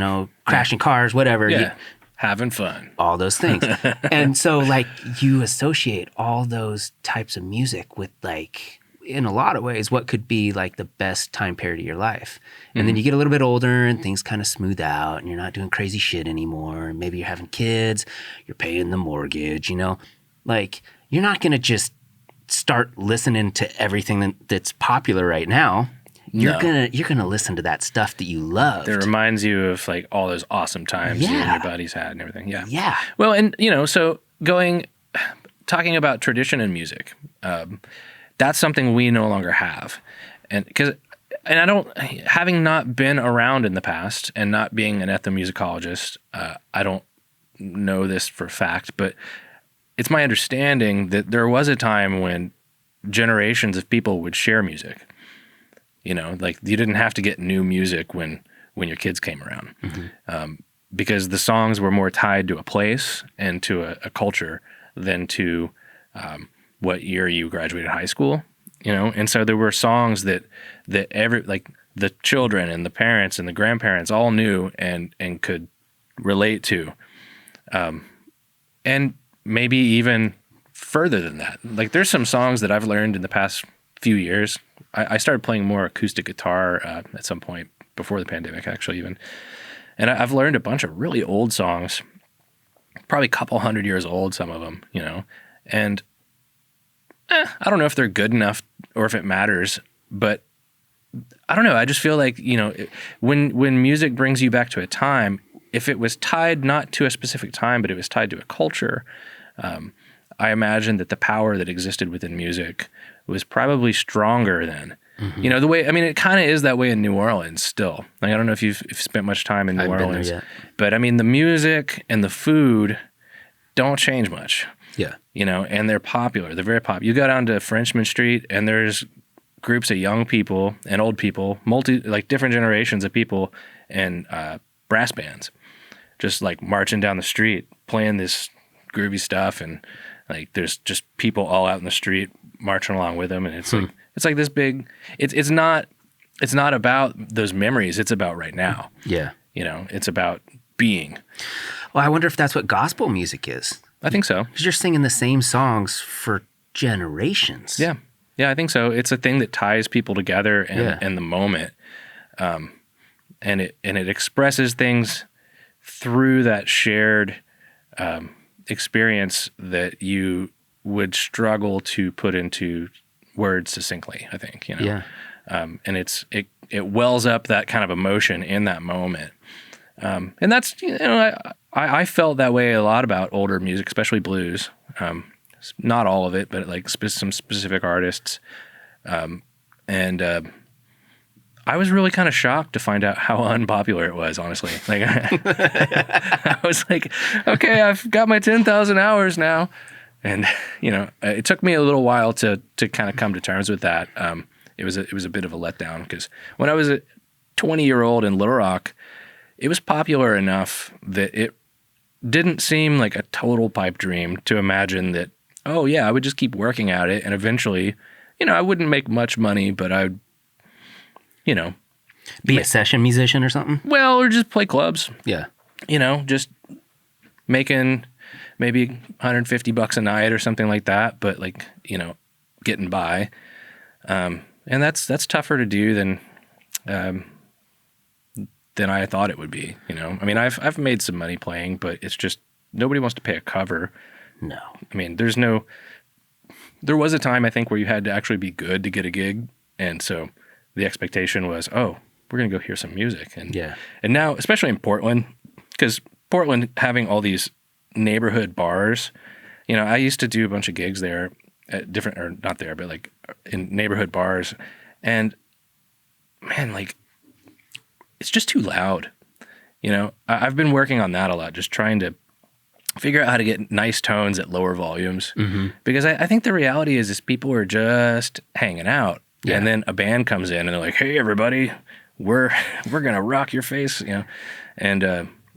crashing cars, whatever. Yeah, having fun. All those things. And so, like, you associate all those types of music with, like, in a lot of ways, what could be, like, the best time period of your life. And then you get a little bit older, and things kind of smooth out, and you're not doing crazy shit anymore. And maybe you're having kids, you're paying the mortgage, Like, you're not going to just start listening to everything that's popular right now. You're gonna listen to that stuff that you love. That reminds you of like all those awesome times you and your buddies had and everything. Yeah. Yeah. Well, and so talking about tradition in music, that's something we no longer have, and I don't, having not been around in the past and not being an ethnomusicologist, I don't know this for a fact, but it's my understanding that there was a time when generations of people would share music. Like you didn't have to get new music when your kids came around, because the songs were more tied to a place and to a culture than to what year you graduated high school. And so there were songs that the children and the parents and the grandparents all knew and could relate to, and maybe even further than that. Like there's some songs that I've learned in the past few years. I started playing more acoustic guitar at some point before the pandemic, actually, even. And I've learned a bunch of really old songs, probably a couple 100 years old, some of them, And I don't know if they're good enough or if it matters, but I don't know. I just feel like, when music brings you back to a time, if it was tied not to a specific time, but it was tied to a culture, I imagine that the power that existed within music was probably stronger then. Mm-hmm. The way, it kind of is that way in New Orleans still. Like, I don't know if you've spent much time in New Orleans, but the music and the food don't change much. Yeah. And they're popular. They're very popular. You go down to Frenchman Street and there's groups of young people and old people, different generations of people, and brass bands, just like marching down the street, playing this groovy stuff, and like there's just people all out in the street marching along with them, and it's like this big. It's not about those memories. It's about right now. Yeah. It's about being. Well, I wonder if that's what gospel music is. I think so. Because you're singing the same songs for generations. Yeah. Yeah, I think so. It's a thing that ties people together and the moment. And it expresses things through that shared experience that you would struggle to put into words succinctly, I think, Yeah. And it wells up that kind of emotion in that moment. And that's, I felt that way a lot about older music, especially blues. Not all of it, but like some specific artists. And I was really kind of shocked to find out how unpopular it was, honestly. Like, I was like, okay, I've got my 10,000 hours now. And, it took me a little while to kind of come to terms with that. It was a bit of a letdown because when I was a 20-year-old in Little Rock, it was popular enough that it didn't seem like a total pipe dream to imagine that, oh yeah, I would just keep working at it and eventually, I wouldn't make much money, but I'd, be a session musician or something? Well, or just play clubs. Yeah. Just making maybe $150 a night or something like that, but like, getting by. And that's tougher to do than I thought it would be, I mean, I've made some money playing, but it's just nobody wants to pay a cover. No. I mean, there was a time I think where you had to actually be good to get a gig. And so the expectation was, oh, we're going to go hear some music. And now, especially in Portland, because Portland having all these neighborhood bars, I used to do a bunch of gigs there at different, or not there, but like in neighborhood bars. And man, like, it's just too loud. I've been working on that a lot, just trying to figure out how to get nice tones at lower volumes. Mm-hmm. Because I think the reality is people are just hanging out. Yeah. And then a band comes in and they're like, hey, everybody, we're going to rock your face, and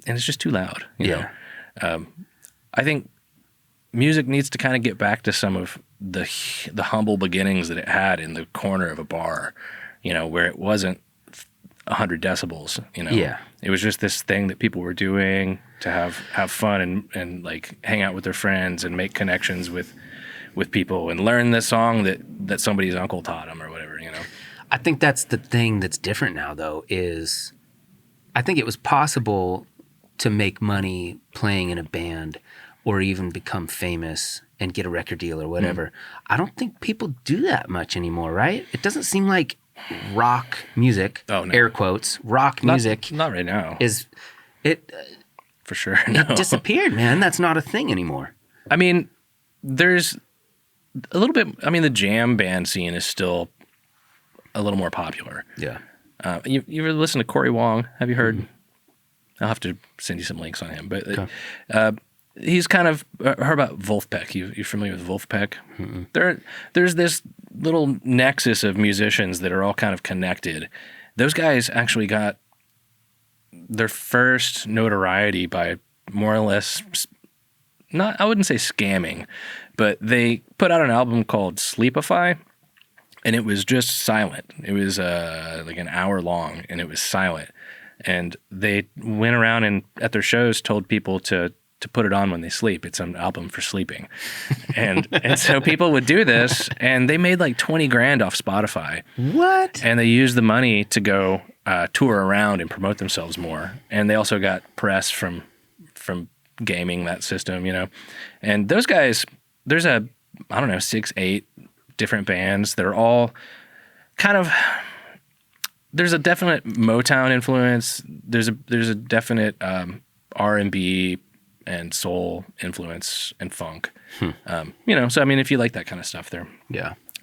it's just too loud. You know? I think music needs to kind of get back to some of the humble beginnings that it had in the corner of a bar, where it wasn't 100 decibels, Yeah. It was just this thing that people were doing to have fun and like hang out with their friends and make connections with people and learn the song that somebody's uncle taught them or whatever, I think that's the thing that's different now, though, is I think it was possible to make money playing in a band or even become famous and get a record deal or whatever. I don't think people do that much anymore, right? It doesn't seem like rock music, air quotes, rock music. Not right now. Is it? For sure. No. It disappeared, man. That's not a thing anymore. I mean, there's a little bit, the jam band scene is still a little more popular. Yeah. You ever listen to Corey Wong? Have you heard? Mm-hmm. I'll have to send you some links on him. But he's kind of heard about Wolfpack. You familiar with Wolfpack? Mm-hmm. There's this little nexus of musicians that are all kind of connected. Those guys actually got their first notoriety by more or less, I wouldn't say scamming, but they put out an album called Sleepify, and it was just silent. It was like an hour long, and it was silent. And they went around and at their shows told people to put it on when they sleep. It's an album for sleeping. And so people would do this, and they made like $20,000 off Spotify. What? And they used the money to go tour around and promote themselves more. And they also got press from gaming that system, And those guys, there's 6, 8 different bands that are all kind of, there's a definite Motown influence. There's a definite R&B and soul influence and funk. So if you like that kind of stuff, they're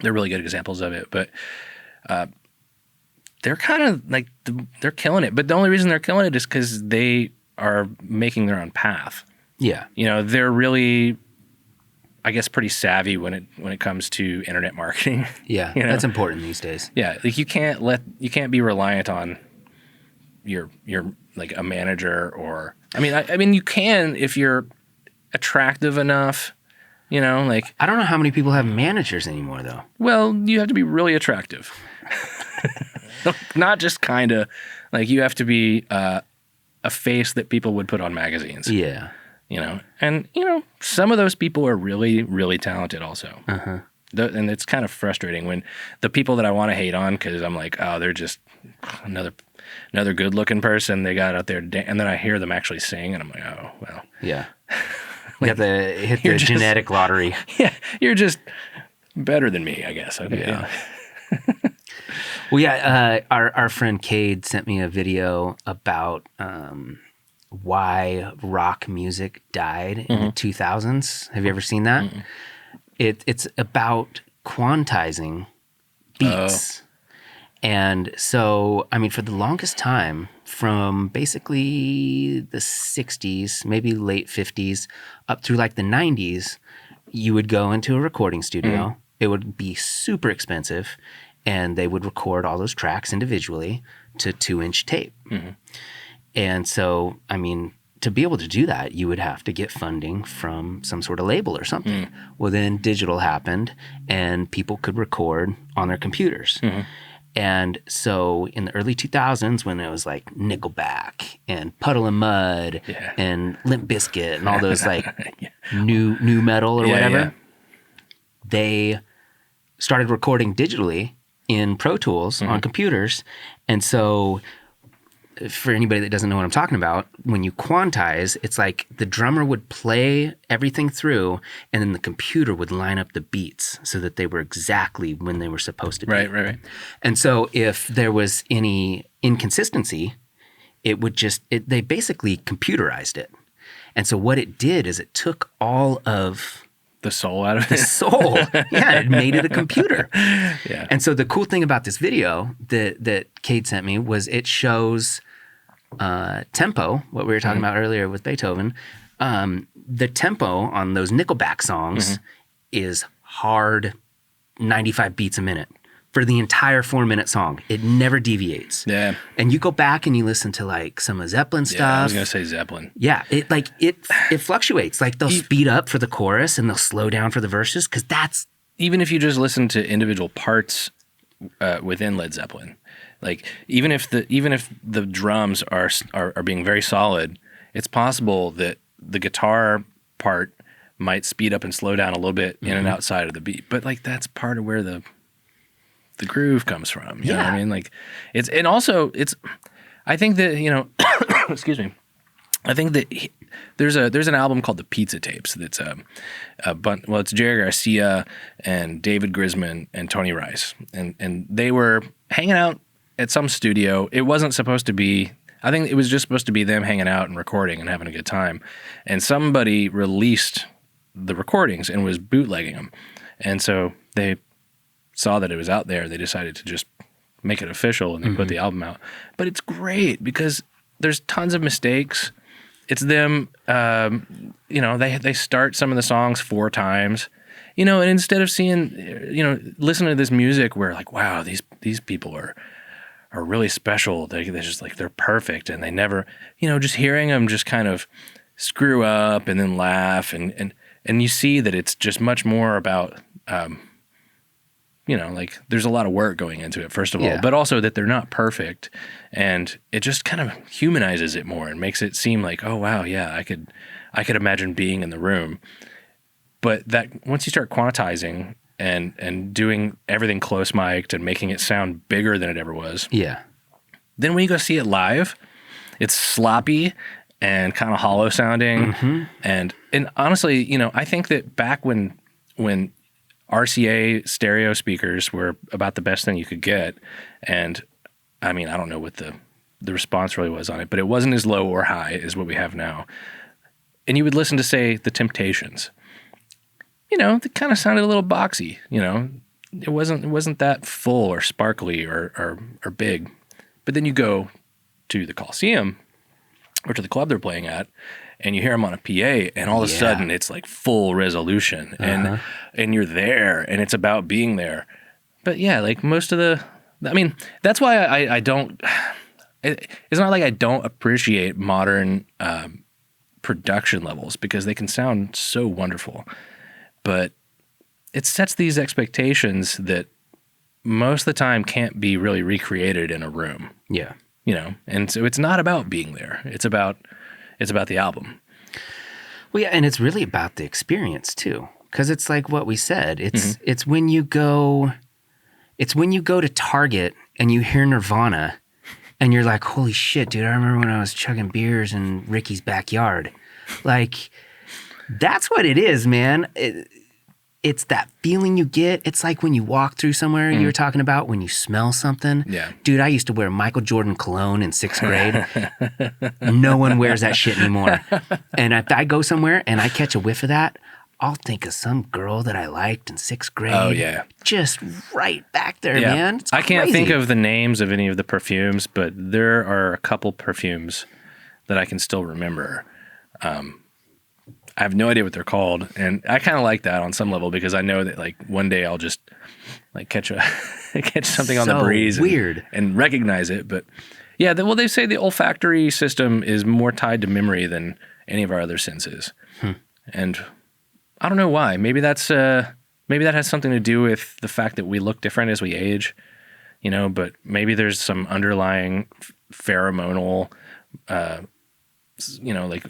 really good examples of it. But they're kind of like they're killing it. But the only reason they're killing it is because they are making their own path. Yeah. They're really I guess, pretty savvy when it comes to internet marketing. Yeah, you know? that's important these days. Yeah, like you can't be reliant on your like a manager or I mean you can if you're attractive enough, you know, like I don't know how many people have managers anymore though. well, you have to be really attractive. Not just kind of like you have to be a face that people would put on magazines. Yeah. You know, and you know, some of those people are really, really talented also. Uh-huh. And it's kind of frustrating when the people that I want to hate on because I'm like, oh, they're just another good-looking person they got out there, and then I hear them actually sing, and I'm like, oh, well. Yeah. Like, you have to hit the genetic lottery. Yeah, you're just better than me, I guess. Okay. Yeah. Well, yeah, our friend Cade sent me a video about why rock music died in the 2000s. Have you ever seen that? Mm-hmm. It's about quantizing beats. Oh. And so, I mean, for the longest time, from basically the 60s, maybe late 50s, up through like the 90s, you would go into a recording studio. Mm. It would be super expensive, and they would record all those tracks individually to 2-inch tape. Mm-hmm. And so, I mean, to be able to do that, you would have to get funding from some sort of label or something. Mm. Well, then digital happened, and people could record on their computers. Mm-hmm. And so in the early 2000s, when it was like Nickelback and Puddle of Mud and Limp Bizkit and all those like new metal or whatever, they started recording digitally in Pro Tools on computers. And so for anybody that doesn't know what I'm talking about, when you quantize, it's like the drummer would play everything through, and then the computer would line up the beats so that they were exactly when they were supposed to be. Right. And so if there was any inconsistency, it would they basically computerized it. And so what it did is it took all of the soul out of it. The soul. Yeah, it made it a computer. Yeah. And so the cool thing about this video that Cade sent me was it shows tempo, what we were talking about earlier with Beethoven. The tempo on those Nickelback songs is hard 95 beats a minute for the entire 4-minute song. It never deviates. Yeah. And you go back and you listen to like some of Zeppelin stuff. Yeah, I was going to say Zeppelin. Yeah, it fluctuates. Like they'll speed up for the chorus and they'll slow down for the verses because that's... Even if you just listen to individual parts within Led Zeppelin, like even if the drums are being very solid, it's possible that the guitar part might speed up and slow down a little bit in and outside of the beat. But like that's part of where the groove comes from. You know what I mean? Like it's, and also it's, I think that, you know, excuse me. I think that there's an album called the Pizza Tapes that's it's Jerry Garcia and David Grisman and Tony Rice. And they were hanging out at some studio. It wasn't supposed to be, I think it was just supposed to be them hanging out and recording and having a good time. And somebody released the recordings and was bootlegging them. And so they saw that it was out there. They decided to just make it official and they put the album out. But it's great because there's tons of mistakes. It's them, you know, they start some of the songs 4 times, you know, and instead of seeing, you know, listening to this music where like, wow, these people are really special. They're just like, they're perfect. And they never, you know, just hearing them just kind of screw up and then laugh. And you see that it's just much more about, you know, like there's a lot of work going into it, first of all, but also that they're not perfect. And it just kind of humanizes it more and makes it seem like, oh, wow, yeah, I could imagine being in the room. But that once you start quantizing and doing everything close mic'd and making it sound bigger than it ever was. Yeah. Then when you go see it live, it's sloppy and kind of hollow sounding. And honestly, you know, I think that back when RCA stereo speakers were about the best thing you could get. And I mean, I don't know what the response really was on it, but it wasn't as low or high as what we have now. And you would listen to, say, The Temptations. You know, it kind of sounded a little boxy, you know. It wasn't that full or sparkly or big. But then you go to the Coliseum or to the club they're playing at, and you hear them on a PA, and all of a sudden it's like full resolution, and you're there, and it's about being there. But yeah, like most of that's why I don't. It's not like I don't appreciate modern production levels, because they can sound so wonderful, but it sets these expectations that most of the time can't be really recreated in a room. Yeah. And so it's not about being there. It's about the album. Well, yeah, and it's really about the experience too, because it's like what we said. It's when you go to Target and you hear Nirvana, and you're like, holy shit, dude! I remember when I was chugging beers in Ricky's backyard. Like, that's what it is, man. It's that feeling you get. It's like when you walk through somewhere, you were talking about, when you smell something. Yeah. Dude, I used to wear Michael Jordan cologne in 6th grade. No one wears that shit anymore. And if I go somewhere and I catch a whiff of that, I'll think of some girl that I liked in 6th grade. Oh, yeah. Just right back there, man. It's I can't crazy. think of the names of any of the perfumes, but there are a couple perfumes that I can still remember. I have no idea what they're called, and I kind of like that on some level, because I know that like one day I'll just like catch something on the breeze and recognize it. But yeah, they say the olfactory system is more tied to memory than any of our other senses, and I don't know why. Maybe that has something to do with the fact that we look different as we age, But maybe there's some underlying pheromonal, like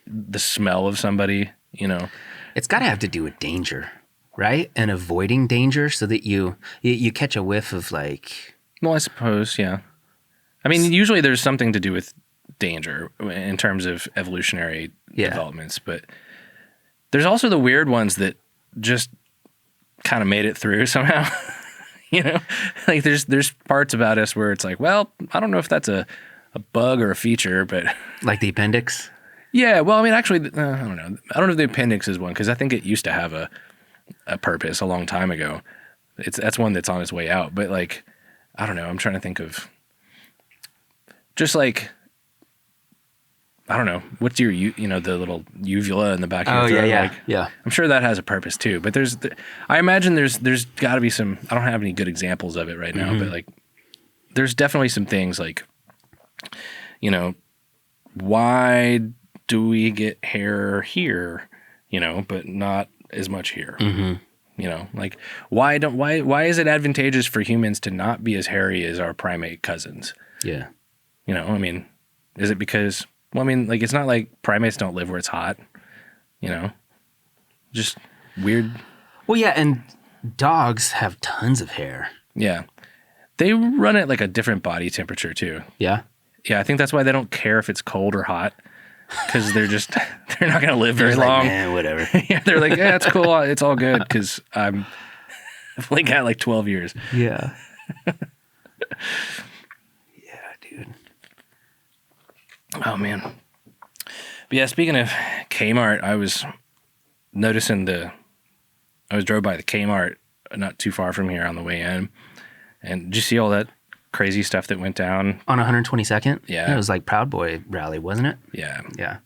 the smell of somebody, It's got to have to do with danger, right? And avoiding danger, so that you catch a whiff of like... Well, I suppose, yeah. I mean, usually there's something to do with danger in terms of evolutionary developments, but there's also the weird ones that just kind of made it through somehow. Like there's parts about us where it's like, well, I don't know if that's a bug or a feature, but... Like the appendix? Yeah, well, I mean, actually, I don't know. I don't know if the appendix is one, because I think it used to have a purpose a long time ago. That's one that's on its way out. But like, I don't know. I'm trying to think of just like, I don't know. What's your the little uvula in the back of your throat? Yeah. I'm sure that has a purpose too. But I imagine there's got to be some. I don't have any good examples of it right now, but like, there's definitely some things like, why do we get hair here, but not as much here? Like why is it advantageous for humans to not be as hairy as our primate cousins? Yeah. I mean, is it because, well, I mean, like, it's not like primates don't live where it's hot, just weird. Well, yeah. And dogs have tons of hair. Yeah. They run at like a different body temperature too. Yeah. Yeah. I think that's why they don't care if it's cold or hot. Because they're not going to live very long. Like, whatever. Yeah, they're like, yeah, it's cool. It's all good, because I've only got like 12 years. Yeah. Yeah, dude. Oh, man. But yeah, speaking of Kmart, I was noticing I drove by the Kmart not too far from here on the way in. And did you see all that crazy stuff that went down on 122nd? Yeah. It was like Proud Boy rally, wasn't it? Yeah. Yeah.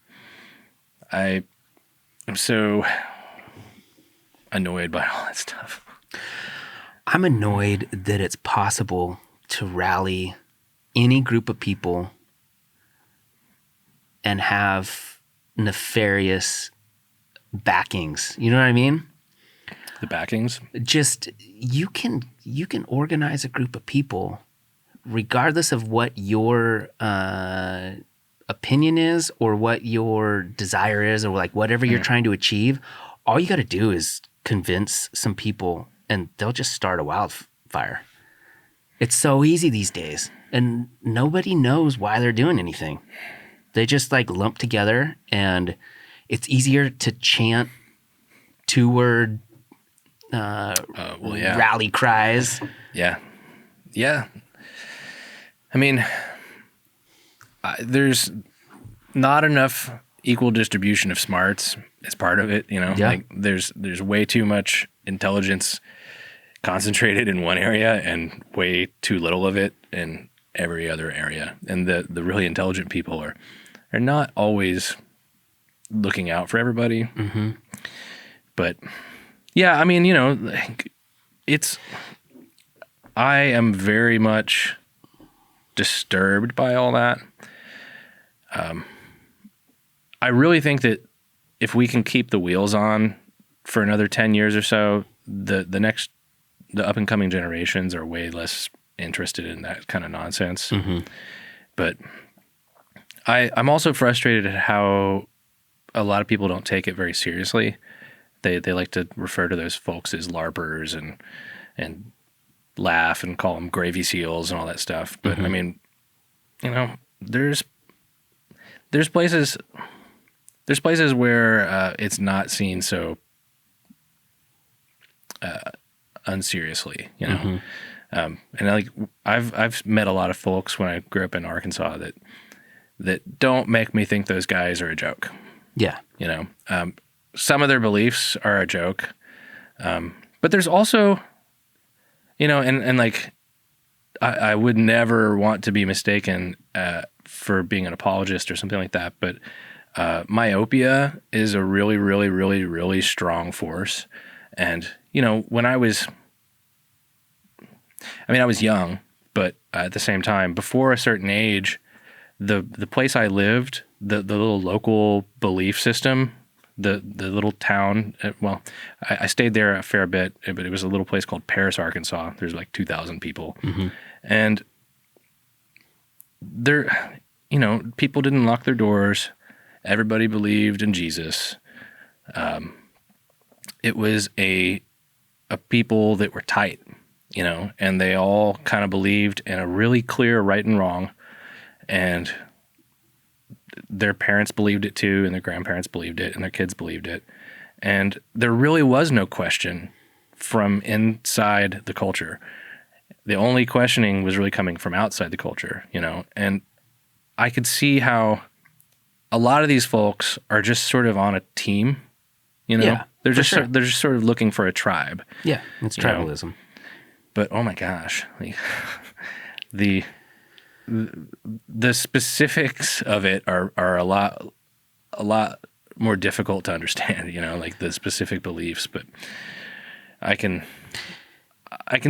I'm so annoyed by all that stuff. I'm annoyed that it's possible to rally any group of people and have nefarious backings. You know what I mean? The backings? Just you can organize a group of people regardless of what your opinion is or what your desire is or like whatever you're trying to achieve. All you got to do is convince some people and they'll just start a wildfire. It's so easy these days and nobody knows why they're doing anything. They just like lump together and it's easier to chant 2-word rally cries. Yeah. Yeah. I mean, there's not enough equal distribution of smarts as part of it, Yeah. Like there's way too much intelligence concentrated in one area and way too little of it in every other area. And the really intelligent people are not always looking out for everybody. Mm-hmm. But yeah, I mean, you know, I am very much disturbed by all that. I really think that if we can keep the wheels on for another 10 years or so, the up and coming generations are way less interested in that kind of nonsense. Mm-hmm. But I'm also frustrated at how a lot of people don't take it very seriously. They like to refer to those folks as LARPers and laugh and call them gravy seals and all that stuff. But Mm-hmm. I mean, you know, there's places where it's not seen so unseriously, you know. Mm-hmm. And like I've met a lot of folks when I grew up in Arkansas that don't make me think those guys are a joke. Yeah. You know, some of their beliefs are a joke, but there's also, you know, and like I would never want to be mistaken for being an apologist or something like that, but myopia is a really, really, really, really strong force. And you know, when I was young, but at the same time, before a certain age, the place I lived, the little local belief system, the little town, well, I stayed there a fair bit, but it was a little place called Paris, Arkansas. There's like 2,000 people. Mm-hmm. And there, you know, people didn't lock their doors. Everybody believed in Jesus. It was a people that were tight, you know, and they all kind of believed in a really clear right and wrong. And their parents believed it too, and their grandparents believed it, and their kids believed it. And there really was no question from inside the culture. The only questioning was really coming from outside the culture, you know. And I could see how a lot of these folks are just sort of on a team, you know. Yeah, they're just sure. they're just sort of looking for a tribe. Yeah, it's You know? tribalism. But oh my gosh, like, the specifics of it are a lot more difficult to understand, you know, like the specific beliefs. But I can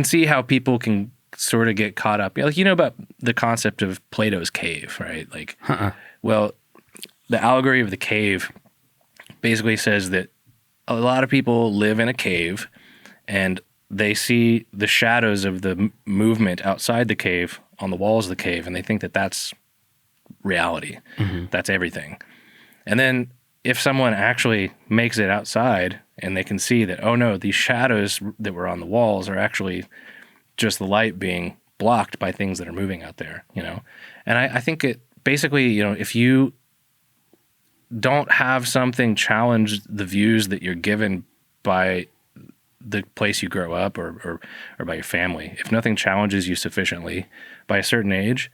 see how people can sort of get caught up. Like, you know about the concept of Plato's cave, right? Like, well, the allegory of the cave basically says that a lot of people live in a cave and they see the shadows of the movement outside the cave on the walls of the cave, and they think that that's reality. Mm-hmm. That's everything. And then if someone actually makes it outside and they can see that, oh no, these shadows that were on the walls are actually just the light being blocked by things that are moving out there, you know? And I think it basically, you know, if you don't have something challenge the views that you're given by the place you grow up or by your family, if nothing challenges you sufficiently by a certain age,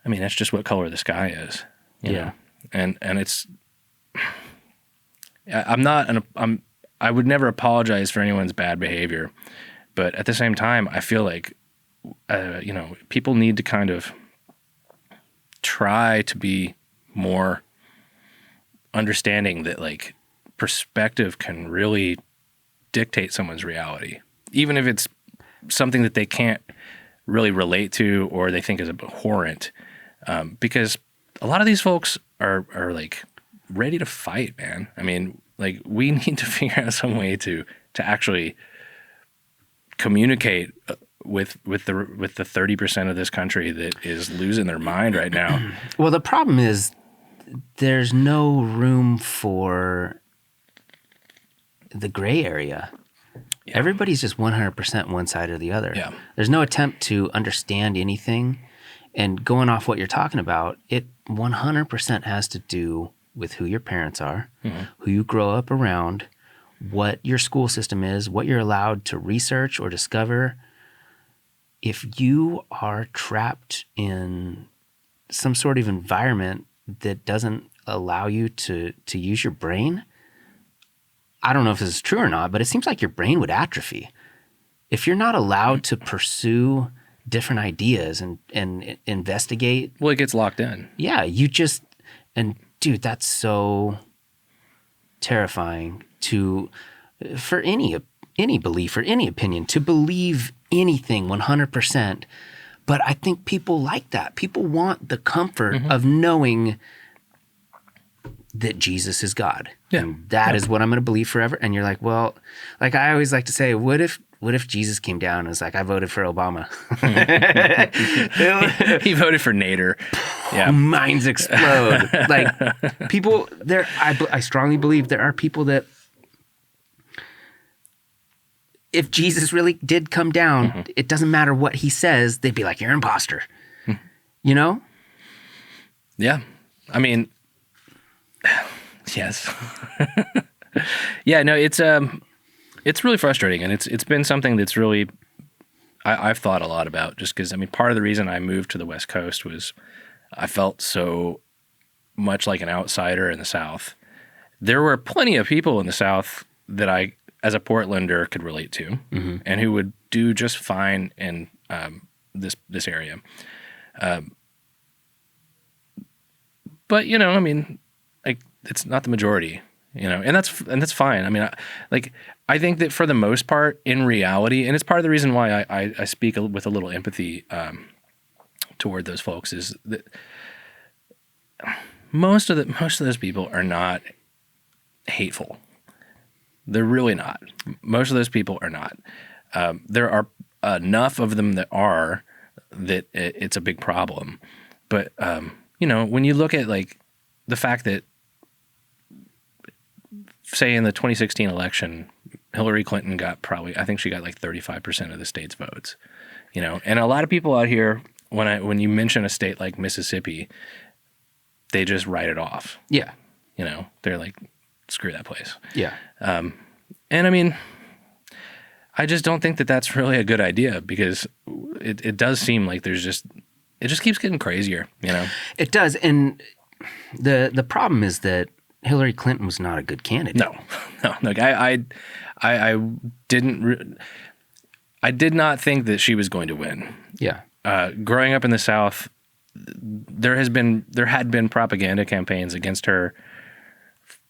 I mean, that's just what color the sky is, you know? And it's, I would never apologize for anyone's bad behavior, but at the same time, I feel like, you know, people need to kind of try to be more understanding that, like, perspective can really dictate someone's reality, even if it's something that they can't really relate to or they think is abhorrent, because a lot of these folks are like ready to fight, man. I mean, like, we need to figure out some way to actually communicate with the 30% of this country that is losing their mind right now. Well, the problem is there's no room for the gray area. Yeah. Everybody's just 100% one side or the other. Yeah. There's no attempt to understand anything. And going off what you're talking about, it 100% has to do with who your parents are, mm-hmm. who you grow up around, what your school system is, what you're allowed to research or discover. If you are trapped in some sort of environment that doesn't allow you to use your brain, I don't know if this is true or not, but it seems like your brain would atrophy. If you're not allowed to pursue different ideas and investigate. Well, it gets locked in. Yeah, you just, and dude, that's so terrifying for any belief or any opinion, to believe anything 100%. But I think people like that. People want the comfort of knowing that Jesus is God. Yeah. And that is what I'm going to believe forever. And you're like, well, like I always like to say, what if Jesus came down and was like, I voted for Obama? He voted for Nader. Yeah. Minds explode. Like people there, I strongly believe there are people that if Jesus really did come down, it doesn't matter what he says, they'd be like, you're an imposter. You know? Yeah. I mean, yes. Yeah, no, it's really frustrating, and it's been something that's really I've thought a lot about, just because, I mean, part of the reason I moved to the West Coast was I felt so much like an outsider in the South. There were plenty of people in the South that I, as a Portlander, could relate to, and who would do just fine in this area. But, you know, I mean, like, it's not the majority, you know, and that's fine. I mean, I think that for the most part, in reality, and it's part of the reason why I speak with a little empathy toward those folks, is that most of those people are not hateful. They're really not. Most of those people are not. There are enough of them that are, that it's a big problem. But you know, when you look at like the fact that, say, in the 2016 election, Hillary Clinton got I think she got like 35% of the state's votes, you know, and a lot of people out here, when you mention a state like Mississippi, they just write it off. Yeah. You know, they're like, screw that place. Yeah. And I mean, I just don't think that that's really a good idea, because it does seem like it just keeps getting crazier, you know? It does. And the problem is that Hillary Clinton was not a good candidate. No. Like I did not think that she was going to win. Yeah. Growing up in the South, there had been propaganda campaigns against her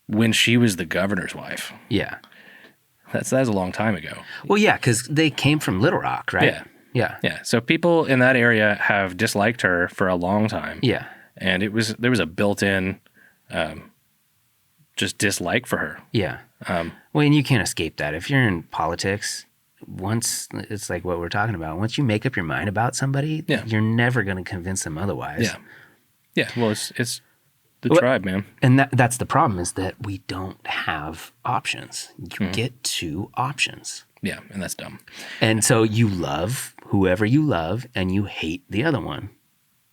when she was the governor's wife. Yeah. That was a long time ago. Well, yeah, because they came from Little Rock, right? Yeah. Yeah. Yeah. So people in that area have disliked her for a long time. Yeah. And there was a built-in just dislike for her. Yeah. Well, and you can't escape that. If you're in politics, once it's like what we're talking about, once you make up your mind about somebody, you're never going to convince them otherwise. Yeah. Yeah. Well, it's the tribe, man. And that's the problem, is that we don't have options. You get two options. Yeah, and that's dumb. And so you love whoever you love, and you hate the other one.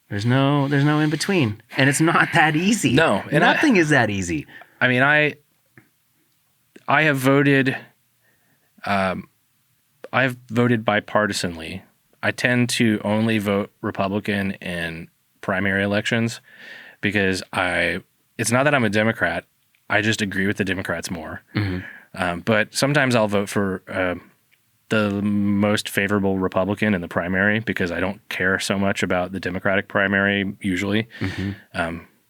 There's no in between, and it's not that easy. No, and nothing is that easy. I mean, I have voted. I've voted bipartisanly. I tend to only vote Republican in primary elections, because it's not that I'm a Democrat. I just agree with the Democrats more. But sometimes I'll vote for the most favorable Republican in the primary, because I don't care so much about the Democratic primary usually.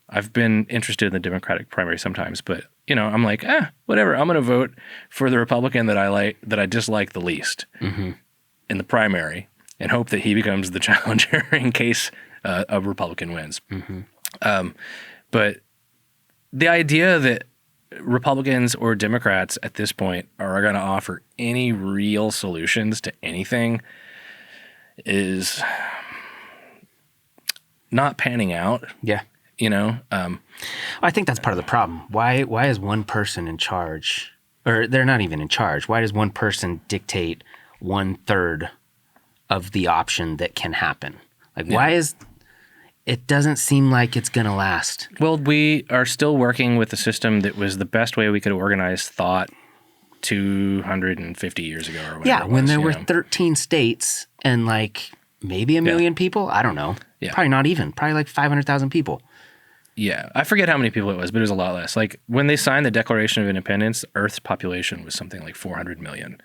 I've been interested in the Democratic primary sometimes, but you know, I'm like, whatever. I'm going to vote for the Republican that I dislike the least in the primary, and hope that he becomes the challenger in case a Republican wins. But the idea that Republicans or Democrats at this point are going to offer any real solutions to anything is not panning out. Yeah. You know? I think that's part of the problem. Why is one person in charge, or they're not even in charge? Why does one person dictate 1/3 of the option that can happen? Like, why is... It doesn't seem like it's going to last. Well, we are still working with a system that was the best way we could organize thought 250 years ago or whatever. Yeah, when there were 13 states and like maybe a million people. I don't know. Yeah. Probably not even. Probably like 500,000 people. Yeah. I forget how many people it was, but it was a lot less. Like when they signed the Declaration of Independence, Earth's population was something like 400 million.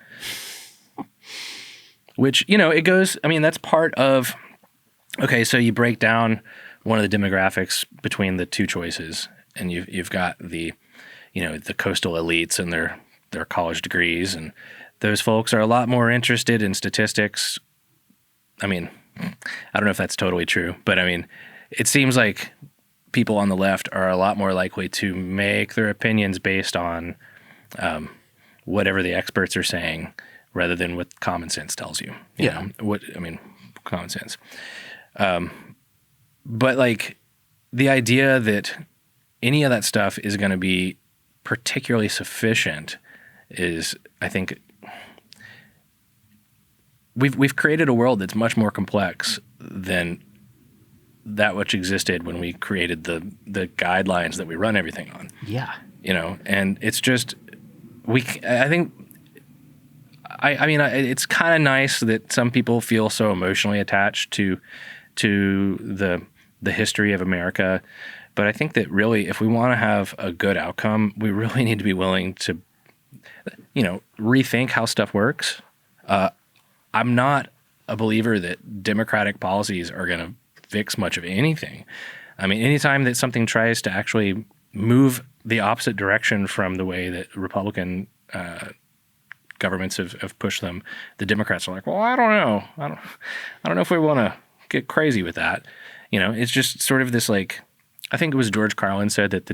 Which, you know, it goes, I mean, that's part of... Okay, so you break down one of the demographics between the two choices, and you've got the, the coastal elites and their college degrees, and those folks are a lot more interested in statistics. I mean, I don't know if that's totally true, but I mean, it seems like people on the left are a lot more likely to make their opinions based on whatever the experts are saying rather than what common sense tells you. You know? Common sense. But like the idea that any of that stuff is going to be particularly sufficient is, I think, we've created a world that's much more complex than that which existed when we created the guidelines that we run everything on. Yeah. And it's just it's kind of nice that some people feel so emotionally attached to the history of America, but I think that really, if we want to have a good outcome, we really need to be willing to, rethink how stuff works. I'm not a believer that democratic policies are going to fix much of anything. I mean, anytime that something tries to actually move the opposite direction from the way that Republican governments have pushed them, the Democrats are like, well, I don't know. I don't know if we want to get crazy with that. It's just sort of this, like, I think it was George Carlin said that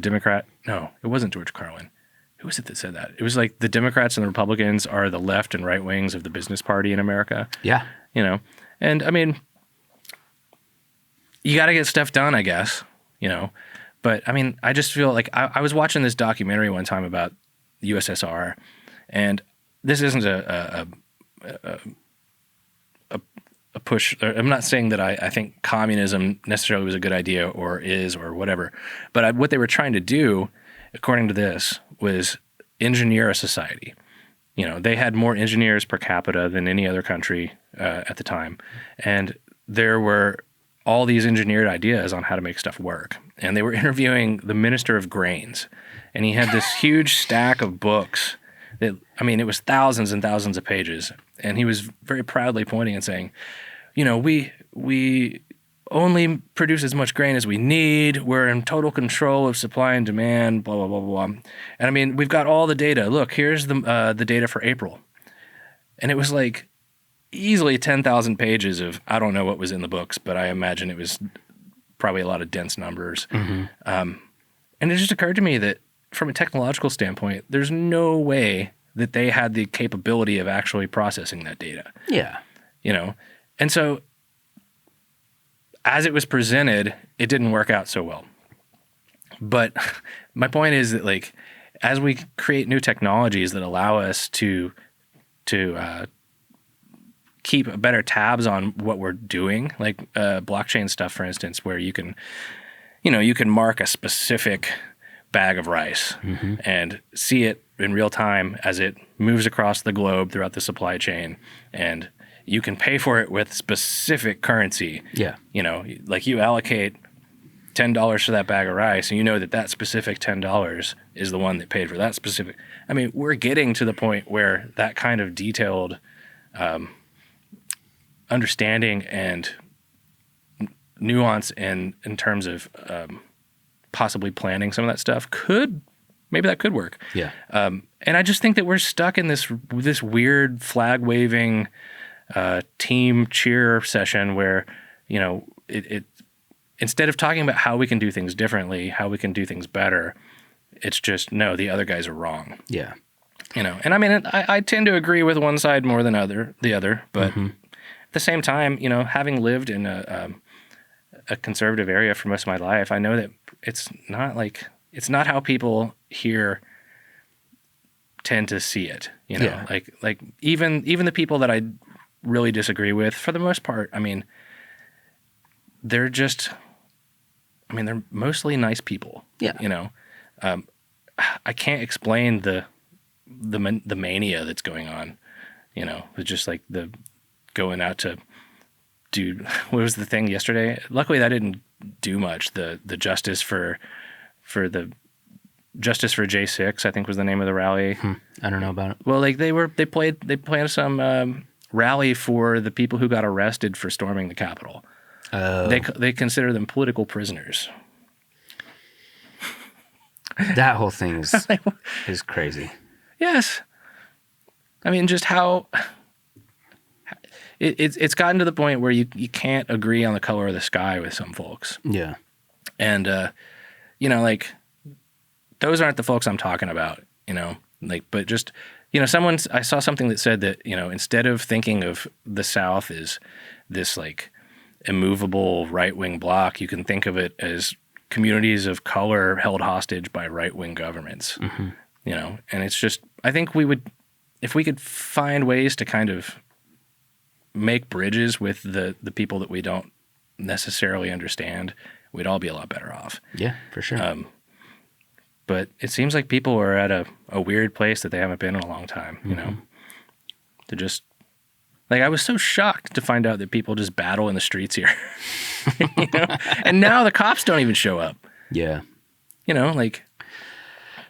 no, it wasn't George Carlin. Who was it that said that? It was like the Democrats and the Republicans are the left and right wings of the business party in America. Yeah. And I mean, you got to get stuff done, I guess, but I mean, I just feel like I was watching this documentary one time about the USSR, and this isn't a push. I'm not saying that I think communism necessarily was a good idea or is or whatever, but what they were trying to do, according to this, was engineer a society. They had more engineers per capita than any other country at the time, and there were all these engineered ideas on how to make stuff work. And they were interviewing the Minister of Grains, and he had this huge stack of books that, I mean, it was thousands and thousands of pages, and he was very proudly pointing and saying, we only produce as much grain as we need. We're in total control of supply and demand, blah, blah, blah, blah. And I mean, we've got all the data. Look, here's the data for April. And it was like easily 10,000 pages of, I don't know what was in the books, but I imagine it was probably a lot of dense numbers. Mm-hmm. And it just occurred to me that from a technological standpoint, there's no way that they had the capability of actually processing that data. Yeah. And so as it was presented, it didn't work out so well. But my point is that, like, as we create new technologies that allow us to keep better tabs on what we're doing, like blockchain stuff, for instance, where you can mark a specific bag of rice mm-hmm. and see it in real time as it moves across the globe throughout the supply chain, and you can pay for it with specific currency. Yeah. Like you allocate $10 for that bag of rice, and you know that specific $10 is the one that paid for that specific. I mean, we're getting to the point where that kind of detailed understanding and nuance in terms of possibly planning some of that stuff maybe that could work. Yeah. And I just think that we're stuck in this weird flag waving team cheer session where, it instead of talking about how we can do things differently, how we can do things better, it's just, no, the other guys are wrong. Yeah. And I mean, I tend to agree with one side more than the other, but mm-hmm. at the same time, having lived in a conservative area for most of my life, I know that it's not how people here tend to see it, yeah. like even the people that I really disagree with, for the most part, I mean, they're mostly nice people. Yeah. I can't explain the mania that's going on, with just like the going out to do, what was the thing yesterday? Luckily that didn't do much. The justice for the Justice for J6, I think was the name of the rally. I don't know about it. Well, like they planned some rally for the people who got arrested for storming the Capitol. Oh. They consider them political prisoners. That whole thing is crazy. Yes. I mean, just how it's gotten to the point where you can't agree on the color of the sky with some folks. Yeah. And, like, those aren't the folks I'm talking about, like, but just, I saw something that said that, instead of thinking of the South as this, like, immovable right-wing bloc, you can think of it as communities of color held hostage by right-wing governments, and it's just, I think if we could find ways to kind of make bridges with the people that we don't necessarily understand, we'd all be a lot better off. Yeah, for sure. But it seems like people are at a weird place that they haven't been in a long time, To just, like, I was so shocked to find out that people just battle in the streets here, and now the cops don't even show up. Yeah. Like.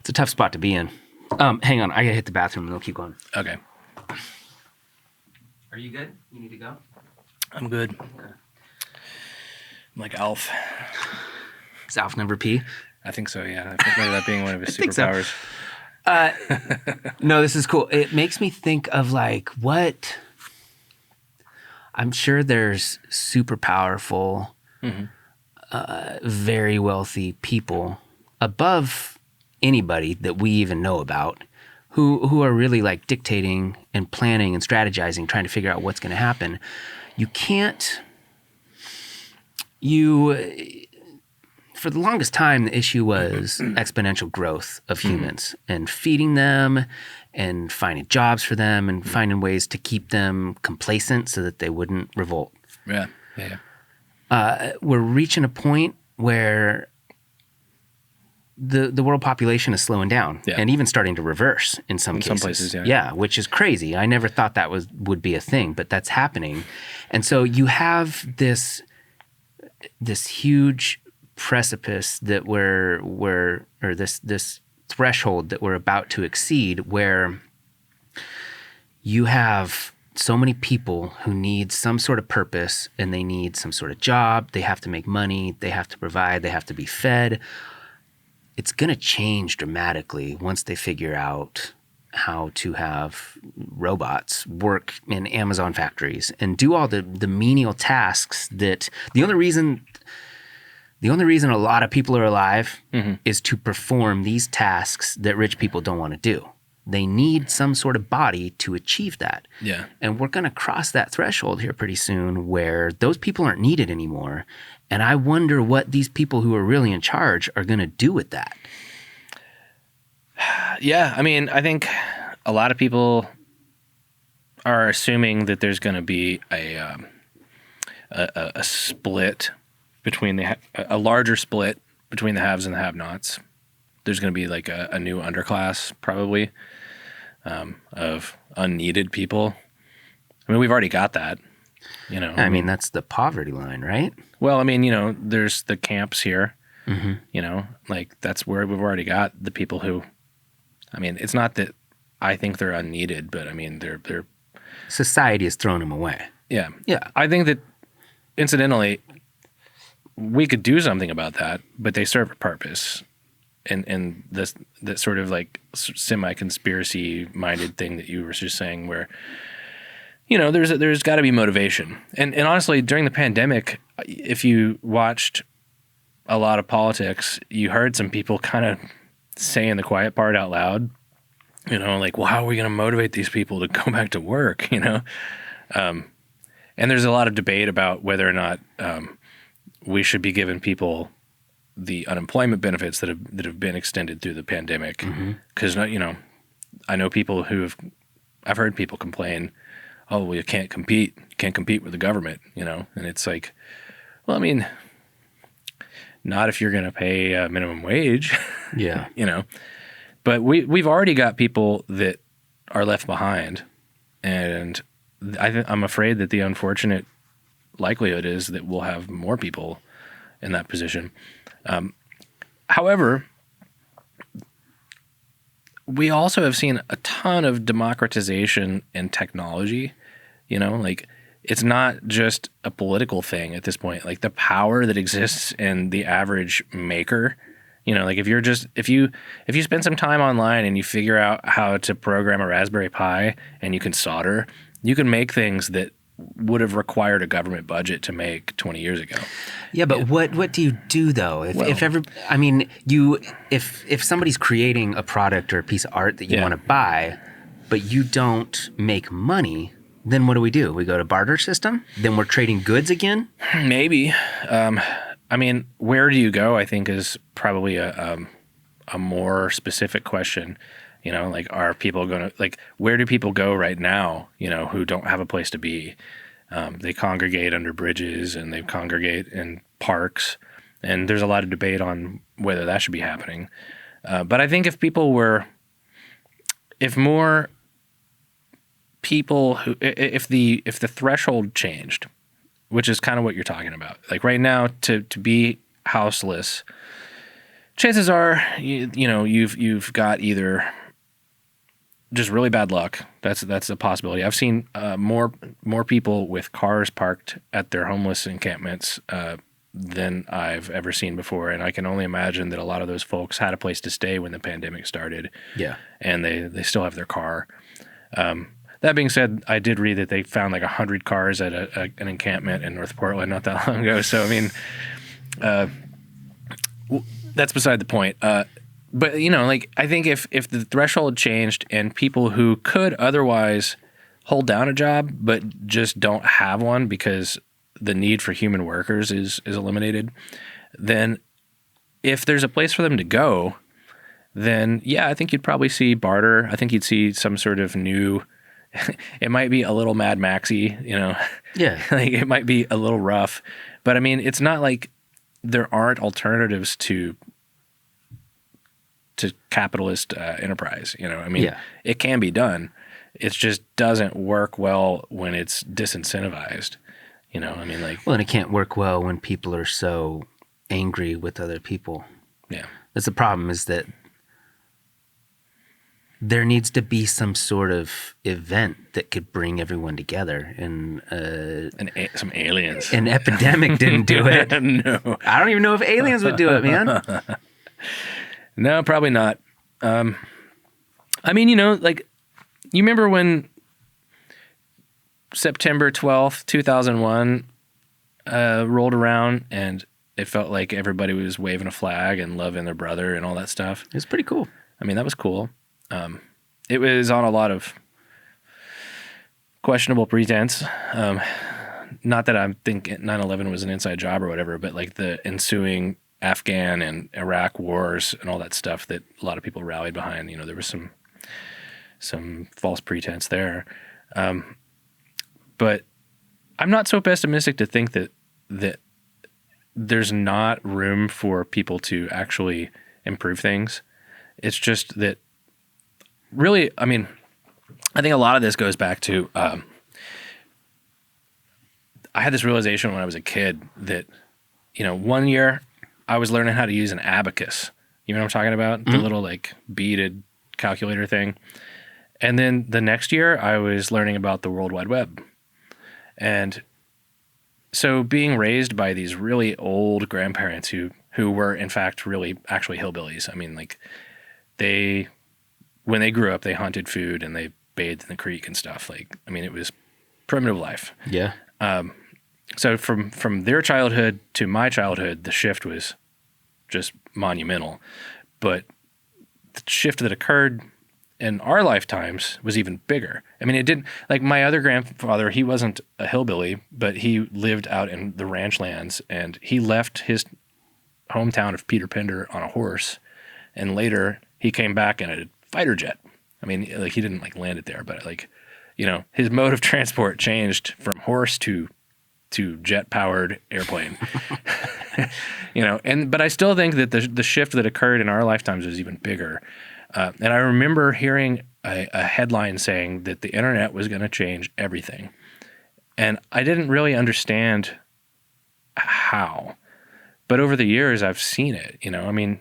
It's a tough spot to be in. Hang on, I gotta hit the bathroom and we'll keep going. Okay. Are you good? You need to go? I'm good. Okay. I'm like Alf. Does Alf never pee? I think so, yeah. I remember that being one of his superpowers. No, this is cool. It makes me think of, like, what... I'm sure there's super powerful, very wealthy people above anybody that we even know about who are really, like, dictating and planning and strategizing, trying to figure out what's going to happen. For the longest time, the issue was exponential growth of humans and feeding them and finding jobs for them and finding ways to keep them complacent so that they wouldn't revolt. Yeah. We're reaching a point where the world population is slowing down and even starting to reverse in some cases. Some places, yeah. Yeah, which is crazy. I never thought that would be a thing, but that's happening. And so you have this huge precipice that this threshold that we're about to exceed, where you have so many people who need some sort of purpose and they need some sort of job. They have to make money. They have to provide. They have to be fed. It's going to change dramatically once they figure out how to have robots work in Amazon factories and do all the menial tasks that the only reason a lot of people are alive is to perform these tasks that rich people don't want to do. They need some sort of body to achieve that. Yeah. And we're going to cross that threshold here pretty soon where those people aren't needed anymore. And I wonder what these people who are really in charge are going to do with that. Yeah. I mean, I think a lot of people are assuming that there's going to be a split between a larger split between the haves and the have-nots. There's going to be like a new underclass probably of unneeded people. I mean, we've already got that, I mean, that's the poverty line, right? Well, I mean, there's the camps here, like that's where we've already got the people who, I mean, it's not that I think they're unneeded, but I mean, they're society has thrown them away. Yeah. Yeah. I think that incidentally, we could do something about that, but they serve a purpose. And this that sort of like semi-conspiracy minded thing that you were just saying, where there's got to be motivation. And honestly, during the pandemic, if you watched a lot of politics, you heard some people kind of saying the quiet part out loud. Like, well, how are we going to motivate these people to go back to work? And there's a lot of debate about whether or not we should be giving people the unemployment benefits that have been extended through the pandemic. Because I know people I've heard people complain, oh, well, you can't compete with the government, and it's like, well, I mean, not if you're going to pay a minimum wage. Yeah. But we've already got people that are left behind, and I'm afraid that the unfortunate likelihood is that we'll have more people in that position. However, we also have seen a ton of democratization in technology. Like, it's not just a political thing at this point. Like, the power that exists in the average maker You know, like if you spend some time online and you figure out how to program a Raspberry Pi and you can solder, you can make things that would have required a government budget to make 20 years ago. Yeah, but what do you do though? If somebody's creating a product or a piece of art that you want to buy, but you don't make money, then what do? We go to barter system? Then we're trading goods again? Maybe. I mean, where do you go, I think, is probably a more specific question. You know, like, are people going to, like, where do people go right now, you know, who don't have a place to be? They congregate under bridges and they congregate in parks. And there's a lot of debate on whether that should be happening. But I think if more people if the threshold changed, which is kind of what you're talking about. Like right now, to be houseless, chances are, you've got either just really bad luck. That's a possibility. I've seen more people with cars parked at their homeless encampments than I've ever seen before, and I can only imagine that a lot of those folks had a place to stay when the pandemic started. Yeah, and they still have their car. That being said, I did read that they found like 100 cars at an encampment in North Portland not that long ago. So, I mean, that's beside the point. But, you know, like, I think if the threshold changed and people who could otherwise hold down a job but just don't have one because the need for human workers is eliminated, then if there's a place for them to go, then, yeah, I think you'd probably see barter. I think you'd see some sort of new... It might be a little Mad Maxy, you know. Yeah. Like it might be a little rough. But I mean, it's not like there aren't alternatives to capitalist enterprise, you know. I mean, it can be done. It just doesn't work well when it's disincentivized, you know. I mean, like... Well, and it can't work well when people are so angry with other people. Yeah. That's the problem, is that there needs to be some sort of event that could bring everyone together. And some aliens. An epidemic didn't do it. No. I don't even know if aliens would do it, man. No, probably not. I mean, you know, like, you remember when September 12th, 2001 rolled around and it felt like everybody was waving a flag and loving their brother and all that stuff? It was pretty cool. I mean, that was cool. It was on a lot of questionable pretense. Not that I think 9/11 was an inside job or whatever, but like the ensuing Afghan and Iraq wars and all that stuff that a lot of people rallied behind. You know, there was some false pretense there. But I'm not so pessimistic to think that there's not room for people to actually improve things. It's just that really, I mean, I think a lot of this goes back to I had this realization when I was a kid that, you know, one year I was learning how to use an abacus. You know what I'm talking about? Mm-hmm. The little like beaded calculator thing. And then the next year I was learning about the World Wide Web. And so being raised by these really old grandparents who were in fact really actually hillbillies. I mean, like when they grew up, they hunted food and they bathed in the creek and stuff. Like, I mean, it was primitive life. Yeah. So from their childhood to my childhood, the shift was just monumental. But the shift that occurred in our lifetimes was even bigger. I mean, it didn't, like my other grandfather, he wasn't a hillbilly, but he lived out in the ranch lands and he left his hometown of Peter Pender on a horse. And later he came back in a fighter jet. I mean, like he didn't like land it there, but like, you know, his mode of transport changed from horse to jet powered airplane. You know, but I still think that the shift that occurred in our lifetimes was even bigger. And I remember hearing a headline saying that the internet was going to change everything. And I didn't really understand how, but over the years I've seen it, you know. I mean,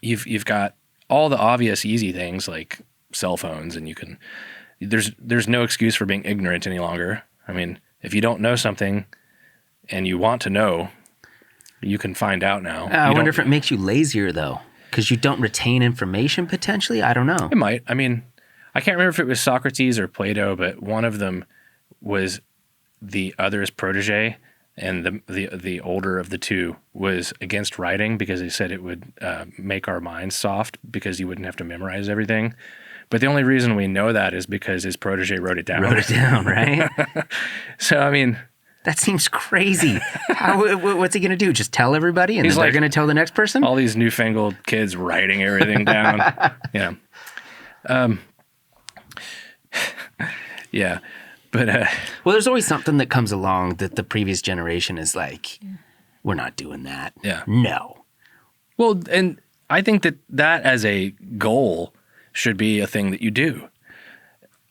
you've got all the obvious easy things like cell phones, and there's no excuse for being ignorant any longer. I mean, if you don't know something and you want to know, you can find out now. I wonder if it makes you lazier, though, because you don't retain information potentially. I don't know. It might. I mean, I can't remember if it was Socrates or Plato, but one of them was the other's protege, and the older of the two was against writing because he said it would make our minds soft because you wouldn't have to memorize everything. But the only reason we know that is because his protege wrote it down. Right? So, I mean... That seems crazy. What's he going to do? Just tell everybody and then they're going to tell the next person? All these newfangled kids writing everything down. Yeah. Yeah. But... well, there's always something that comes along that the previous generation is like, we're not doing that. Yeah. No. Well, and I think that as a goal should be a thing that you do.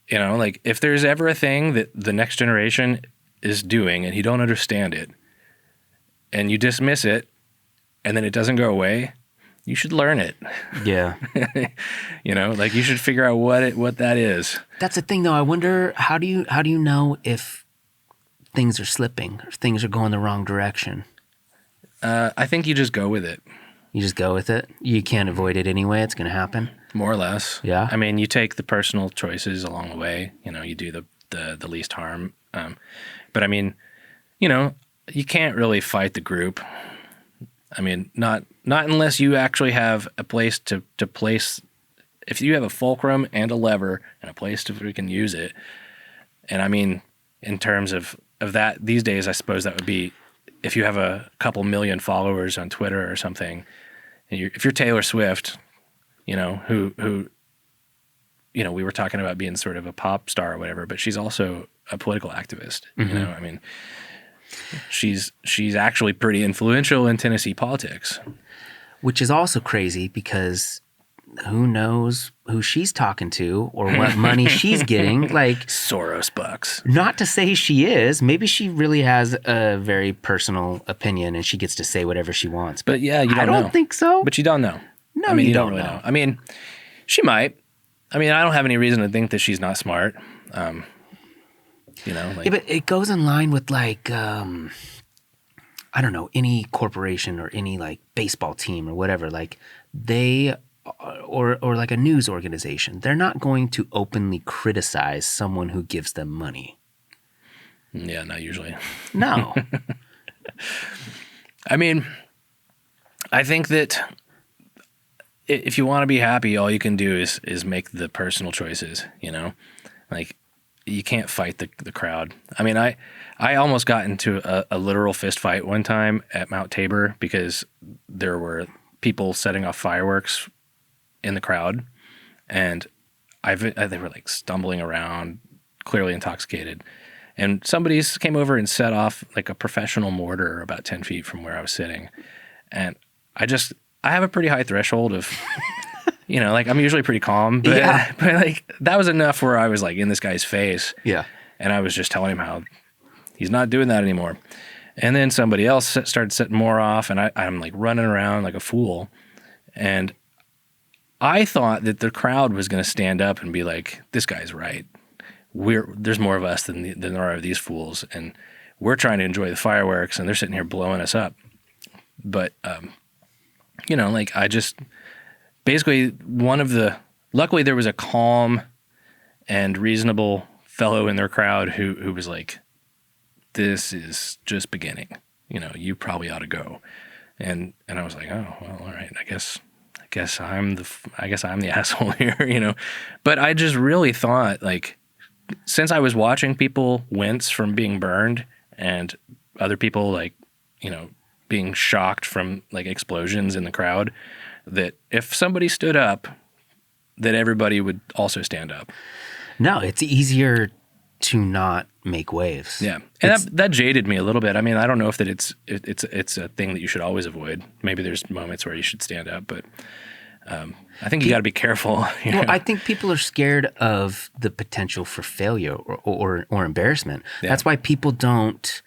You know, like if there's ever a thing that the next generation is doing and you don't understand it and you dismiss it and then it doesn't go away, you should learn it. Yeah. You know, like you should figure out what that is. That's the thing though. I wonder how do you know if things are slipping or things are going the wrong direction? I think you just go with it. You just go with it. You can't avoid it anyway. It's going to happen. More or less. Yeah. I mean, you take the personal choices along the way, you know, you do the least harm. But I mean, you know, you can't really fight the group. I mean, not unless you actually have a place to place. If you have a fulcrum and a lever and a place to freaking use it. And I mean, in terms of that these days, I suppose that would be if you have a couple million followers on Twitter or something. And if you're Taylor Swift, you know, who, you know, we were talking about being sort of a pop star or whatever, but she's also a political activist. You know, I mean, she's actually pretty influential in Tennessee politics. Which is also crazy because who knows who she's talking to or what money she's getting. Like Soros bucks. Not to say she is. Maybe she really has a very personal opinion and she gets to say whatever she wants. But yeah, you don't know. I don't think so. But you don't know. No, I mean, you don't don't really know. I mean, she might. I mean, I don't have any reason to think that she's not smart. You know, like, yeah, but it goes in line with like, I don't know, any corporation or any like baseball team or whatever. Like they, or like a news organization, they're not going to openly criticize someone who gives them money. yeah, not usually. No. I mean, I think that if you want to be happy, all you can do is make the personal choices, you know? Like, you can't fight the crowd. I mean, I almost got into a literal fist fight one time at Mount Tabor because there were people setting off fireworks in the crowd, and they were like stumbling around, clearly intoxicated. And somebody came over and set off like a professional mortar about 10 feet from where I was sitting. And I have a pretty high threshold of, you know, like I'm usually pretty calm, but, Yeah. but like that was enough where I was like in this guy's face. Yeah. And I was just telling him how he's not doing that anymore. And then somebody else started setting more off, and I'm like running around like a fool. And I thought that the crowd was going to stand up and be like, this guy's right. There's more of us than there are of these fools, and we're trying to enjoy the fireworks, and they're sitting here blowing us up. But, you know, like I just basically luckily there was a calm and reasonable fellow in their crowd who was like, this is just beginning. You know, you probably ought to go. And I was like, oh, well, all right, I guess I'm the asshole here, you know. But I just really thought, like, since I was watching people wince from being burned and other people, like, you know, being shocked from like explosions in the crowd, that if somebody stood up, that everybody would also stand up. No, it's easier to not make waves. Yeah, and that jaded me a little bit. I mean, I don't know if that it's a thing that you should always avoid. Maybe there's moments where you should stand up, but I think you got to be careful. Well, I think people are scared of the potential for failure or embarrassment. Yeah. That's why people don't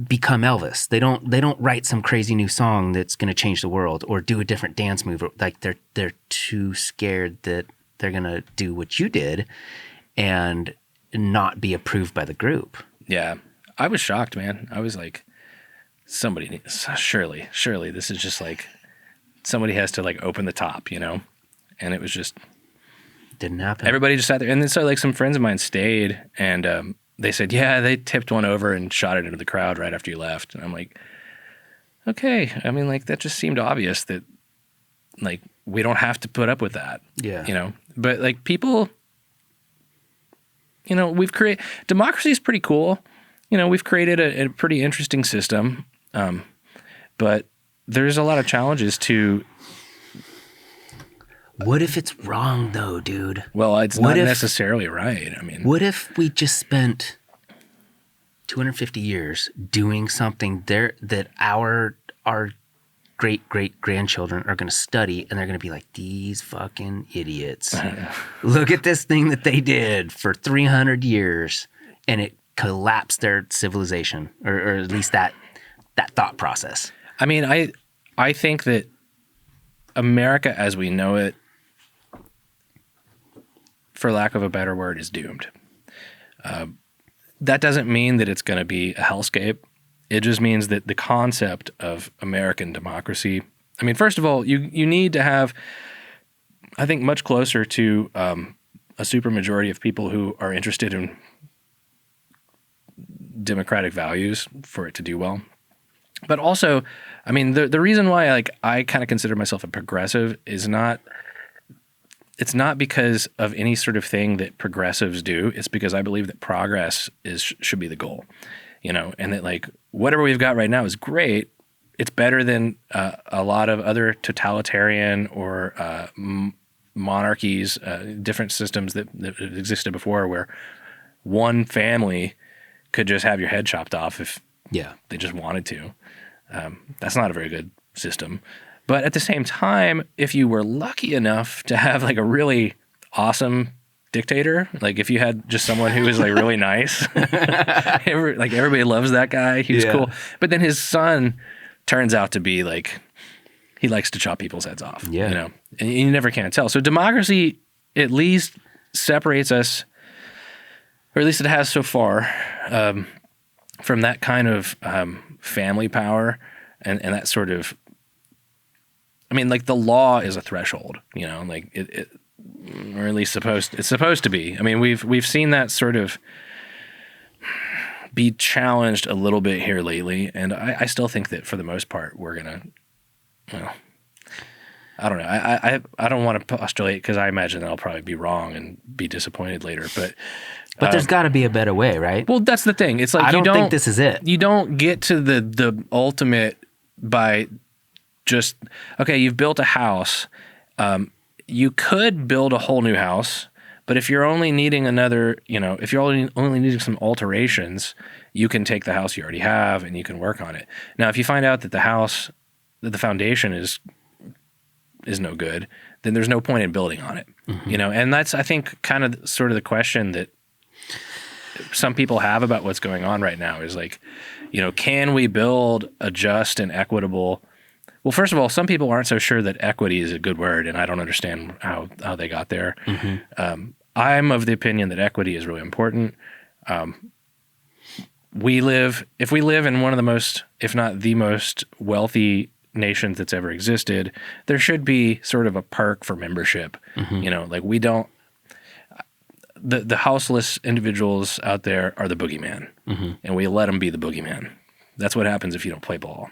become Elvis. They don't write some crazy new song that's going to change the world or do a different dance move. Like they're too scared that they're going to do what you did and not be approved by the group. Yeah. I was shocked, man. I was like, somebody needs, surely this is just like somebody has to like open the top, and it was just Didn't happen. everybody just sat there. And then so like some friends of mine stayed, and they said, yeah, they tipped one over and shot it into the crowd right after you left. And I'm like, okay. I mean, like that just seemed obvious that like we don't have to put up with that. Yeah. But like people, we've created democracy is pretty cool. We've created a pretty interesting system, but there's a lot of challenges to. What if it's wrong though, dude? Well, it's not necessarily right. I mean, what if we just spent 250 years doing something there that our great-great-grandchildren are going to study, and they're going to be like, these fucking idiots. Look at this thing that they did for 300 years, and it collapsed their civilization, or at least that thought process. I mean, I think that America as we know it, for lack of a better word, is doomed. That doesn't mean that it's going to be a hellscape. It just means that the concept of American democracy, I mean, first of all, you need to have, I think, much closer to a supermajority of people who are interested in democratic values for it to do well. But also, I mean, the reason why I kind of consider myself a progressive is it's not because of any sort of thing that progressives do. It's because I believe that progress should be the goal, and that like whatever we've got right now is great. It's better than a lot of other totalitarian or monarchies, different systems that existed before, where one family could just have your head chopped off if they just wanted to. That's not a very good system. But at the same time, if you were lucky enough to have like a really awesome dictator, like if you had just someone who was like really nice, like everybody loves that guy, he was cool. But then his son turns out to be like, he likes to chop people's heads off, and you never can tell. So democracy at least separates us, or at least it has so far, from that kind of family power and that sort of, I mean, like the law is a threshold, like it or at least it's supposed to be. I mean, we've seen that sort of be challenged a little bit here lately, and I still think that for the most part we're gonna, I don't know. I don't want to postulate because I imagine that I'll probably be wrong and be disappointed later, but there's got to be a better way, right? Well, that's the thing. It's like I don't think this is it. You don't get to the ultimate by just, okay, you've built a house. You could build a whole new house, but if you're only needing if you're only needing some alterations, you can take the house you already have and you can work on it. Now, if you find out that the foundation is no good, then there's no point in building on it, and that's, I think, kind of sort of the question that some people have about what's going on right now is like, can we build a just and equitable? Well, first of all, some people aren't so sure that equity is a good word, and I don't understand how they got there. I'm of the opinion that equity is really important. If we live in one of the most, if not the most wealthy nations that's ever existed, there should be sort of a perk for membership. Like we don't, the houseless individuals out there are the boogeyman, and we let them be the boogeyman. That's what happens if you don't play ball,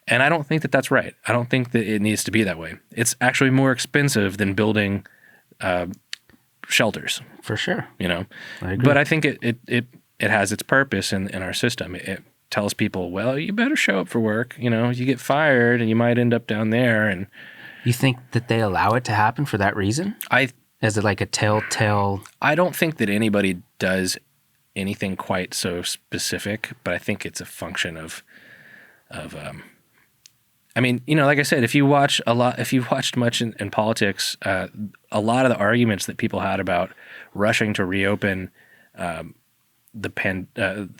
And I don't think that that's right. I don't think that it needs to be that way. It's actually more expensive than building shelters. For sure. I agree. But I think it has its purpose in our system. It tells people, well, you better show up for work. You get fired and you might end up down there. And you think that they allow it to happen for that reason? Is it like a telltale? I don't think that anybody does anything quite so specific, but I think it's a function of I mean, like I said, if you've watched much in politics, a lot of the arguments that people had about rushing to reopen the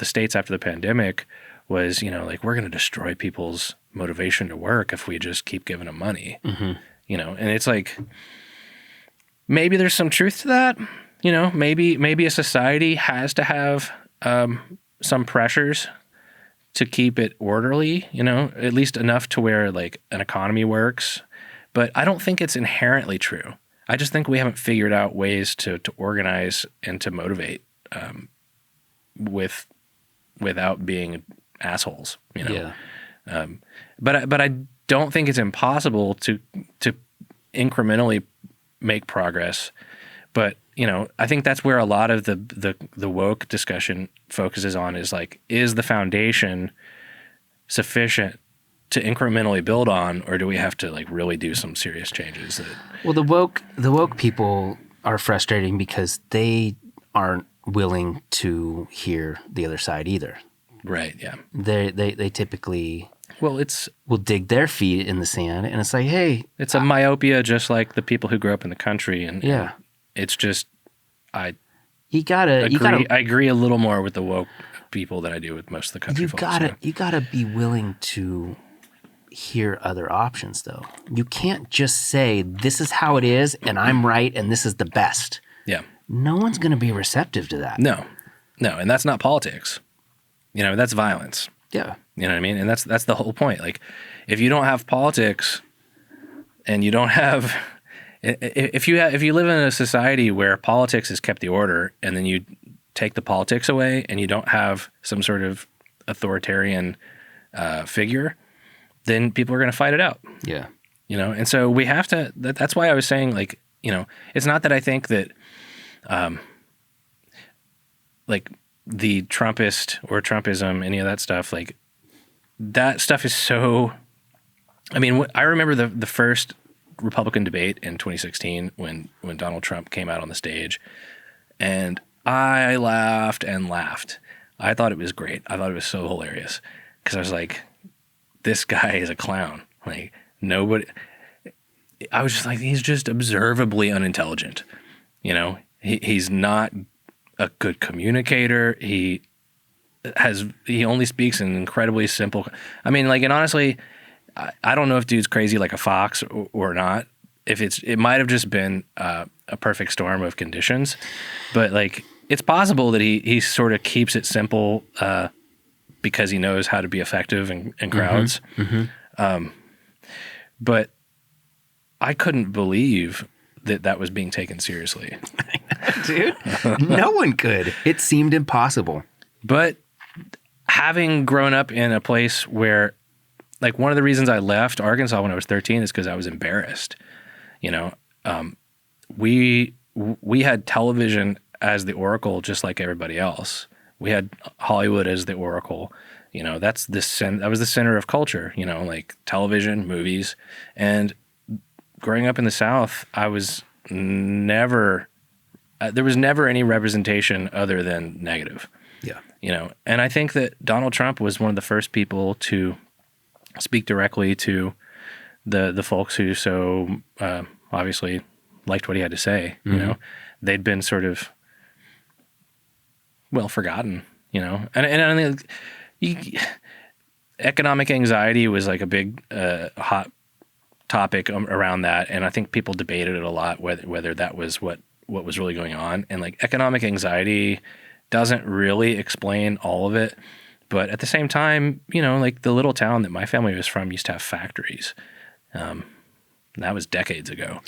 states after the pandemic was, like, we're going to destroy people's motivation to work if we just keep giving them money, and it's like, maybe there's some truth to that. Maybe a society has to have some pressures to keep it orderly, at least enough to where like an economy works. But I don't think it's inherently true. I just think we haven't figured out ways to organize and to motivate without being assholes, Yeah. But I don't think it's impossible to incrementally make progress. But I think that's where a lot of the woke discussion focuses on is like, is the foundation sufficient to incrementally build on, or do we have to like really do some serious changes? Well, the woke people are frustrating because they aren't willing to hear the other side either. Right. Yeah. They typically will dig their feet in the sand, and it's like, hey, it's a myopia, just like the people who grew up in the country, and it's just I agree a little more with the woke people than I do with most of the country folks. You gotta be willing to hear other options, though. You can't just say this is how it is, and I'm right, and this is the best. Yeah. No one's gonna be receptive to that. No, and that's not politics. That's violence. Yeah. You know what I mean? And that's the whole point. Like, if you don't have politics, and you don't have, if you live in a society where politics has kept the order, and then you take the politics away, and you don't have some sort of authoritarian figure, then people are going to fight it out. Yeah. And so we have to. That's why I was saying, like, it's not that I think that, like, the Trumpist or Trumpism, any of that stuff, like, that stuff is so. I mean, I remember the first Republican debate in 2016 when Donald Trump came out on the stage, and I laughed and laughed. I thought it was great. I thought it was so hilarious because I was like, this guy is a clown. Like, nobody. I was just like, he's just observably unintelligent. He's not a good communicator. He only speaks in incredibly simple. I mean, like, and honestly, I don't know if dude's crazy like a fox or not. It might have just been a perfect storm of conditions, but like, it's possible that he sort of keeps it simple because he knows how to be effective in crowds. Mm-hmm. But I couldn't believe that was being taken seriously. Dude, no one could. It seemed impossible. But having grown up in a place where, like, one of the reasons I left Arkansas when I was 13 is because I was embarrassed. We had television as the oracle, just like everybody else. We had Hollywood as the oracle. That was the center of culture. Like television, movies, and growing up in the South, I was never. There was never any representation other than negative. Yeah. And I think that Donald Trump was one of the first people to speak directly to the folks who so obviously liked what he had to say. Mm-hmm. They'd been sort of forgotten. And I think economic anxiety was like a big hot topic around that, and I think people debated it a lot whether that was what was really going on. And like, economic anxiety doesn't really explain all of it, but at the same time, like, the little town that my family was from used to have factories. That was decades ago.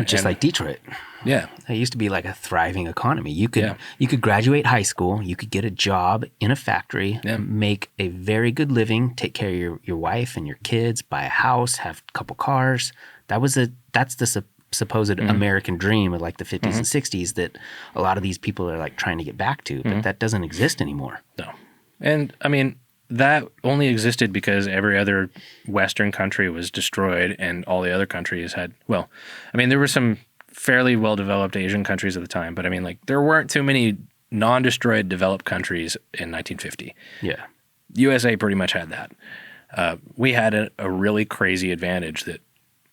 Just like Detroit. Yeah, it used to be like a thriving economy. You could graduate high school, you could get a job in a factory, make a very good living, take care of your wife and your kids, buy a house, have a couple cars. That's the supposed American dream of like the 50s and 60s that a lot of these people are like trying to get back to, but that doesn't exist anymore. No. And I mean, that only existed because every other Western country was destroyed and all the other countries had, there were some fairly well-developed Asian countries at the time, but I mean, like, there weren't too many non-destroyed developed countries in 1950. Yeah. USA pretty much had that. We had a really crazy advantage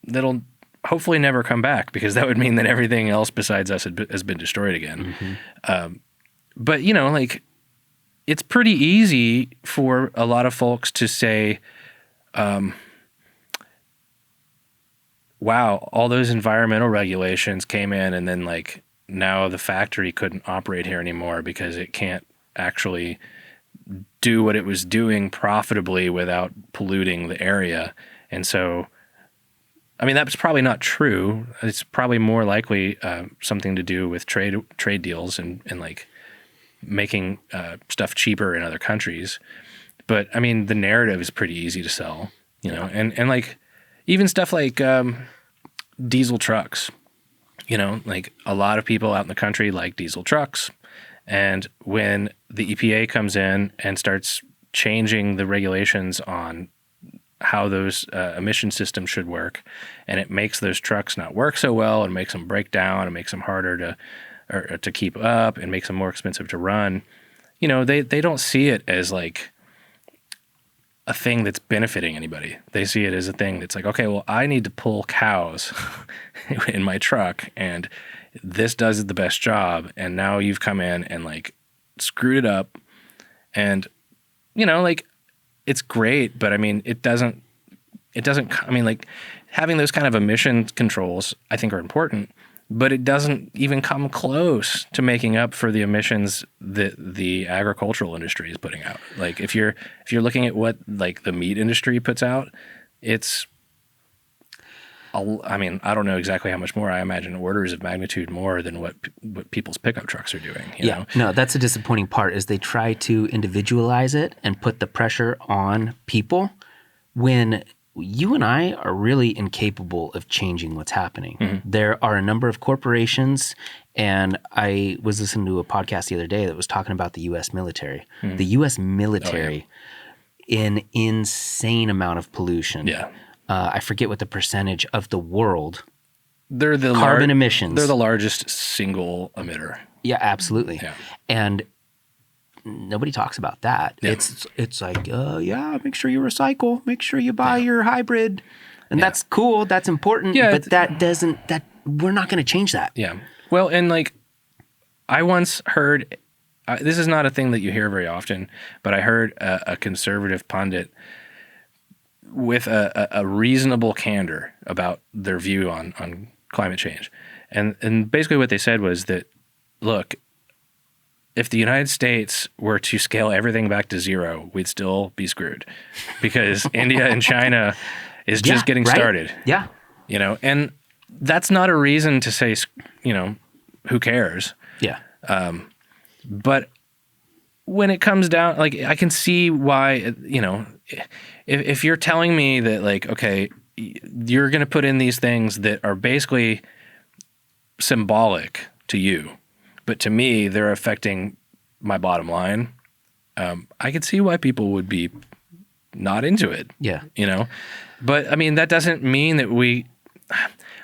that'll hopefully never come back, because that would mean that everything else besides us has been destroyed again. Mm-hmm. But, like, it's pretty easy for a lot of folks to say, wow, all those environmental regulations came in, and then, like, now the factory couldn't operate here anymore because it can't actually do what it was doing profitably without polluting the area. And so, I mean, that's probably not true. It's probably more likely something to do with trade deals and like making stuff cheaper in other countries. But I mean, the narrative is pretty easy to sell, you know, and like even stuff like diesel trucks, you know, like a lot of people out in the country like diesel trucks. And when the EPA comes in and starts changing the regulations on how those emission systems should work, and it makes those trucks not work so well and makes them break down and makes them harder to keep up and makes them more expensive to run, you know, they don't see it as like a thing that's benefiting anybody. They see it as a thing that's like, okay, well, I need to pull cows in my truck and this does the best job. And now you've come in and like screwed it up. And, you know, like it's great, but I mean, it doesn't, I mean, like having those kind of emission controls, I think are important, but it doesn't even come close to making up for the emissions that the agricultural industry is putting out. Like if you're looking at what like the meat industry puts out, it's, I mean, I don't know exactly how much more. I imagine orders of magnitude more than what people's pickup trucks are doing. You know? No, that's the disappointing part is they try to individualize it and put the pressure on people when you and I are really incapable of changing what's happening. Mm-hmm. There are a number of corporations, and I was listening to a podcast the other day that was talking about the U.S. military. Mm-hmm. The U.S. military, an insane amount of pollution. Yeah. I forget what the percentage of the world. They're the carbon emissions. They're the largest single emitter. Yeah, absolutely. Yeah. And nobody talks about that. Yeah. It's like, make sure you recycle, make sure you buy your hybrid. And that's cool, that's important, but we're not going to change that. Yeah. Well, and like I once heard, this is not a thing that you hear very often, but I heard a conservative pundit with a reasonable candor about their view on climate change. And basically what they said was that, look, if the United States were to scale everything back to zero, we'd still be screwed because India and China is just getting started. Yeah. You know, and that's not a reason to say, you know, who cares? Yeah. But when it comes down, like I can see why, you know, if you're telling me that like, okay, you're going to put in these things that are basically symbolic to you, but to me, they're affecting my bottom line. I could see why people would be not into it. Yeah. You know, but I mean, that doesn't mean that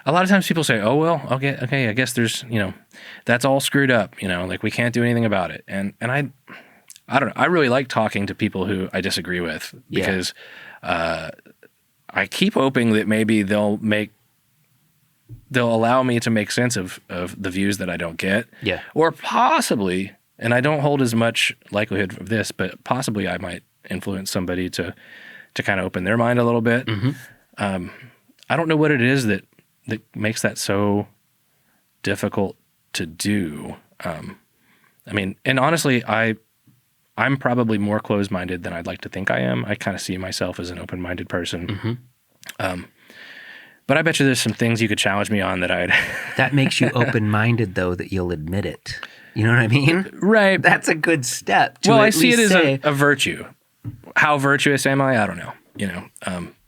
a lot of times people say, oh, well, okay, I guess there's, you know, that's all screwed up, you know, like we can't do anything about it. And I don't know. I really like talking to people who I disagree with because I keep hoping that maybe they'll allow me to make sense of the views that I don't get. Yeah. Or possibly, and I don't hold as much likelihood of this, but possibly I might influence somebody to kind of open their mind a little bit. Mm-hmm. I don't know what it is that makes that so difficult to do. I mean, and honestly, I'm probably more closed-minded than I'd like to think I am. I kind of see myself as an open-minded person. Mm-hmm. But I bet you there's some things you could challenge me on that I'd... That makes you open-minded, though, that you'll admit it. You know what I mean? Right. That's a good step. Well, I see it as a virtue. How virtuous am I? I don't know. You know,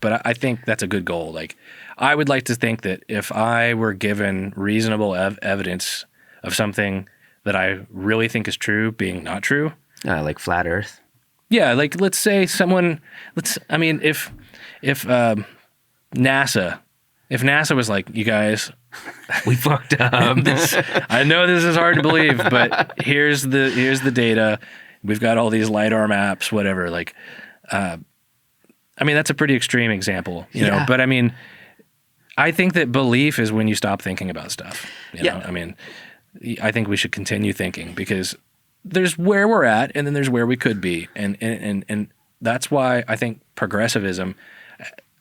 but I think that's a good goal. Like, I would like to think that if I were given reasonable evidence of something that I really think is true being not true... like flat Earth. Yeah, like let's say if NASA was like, you guys, we fucked up. I know this is hard to believe, but here's the data. We've got all these LiDAR maps, whatever. Like, I mean, that's a pretty extreme example, you know. But I mean, I think that belief is when you stop thinking about stuff. You know? I mean, I think we should continue thinking because there's where we're at, and then there's where we could be, and that's why I think progressivism.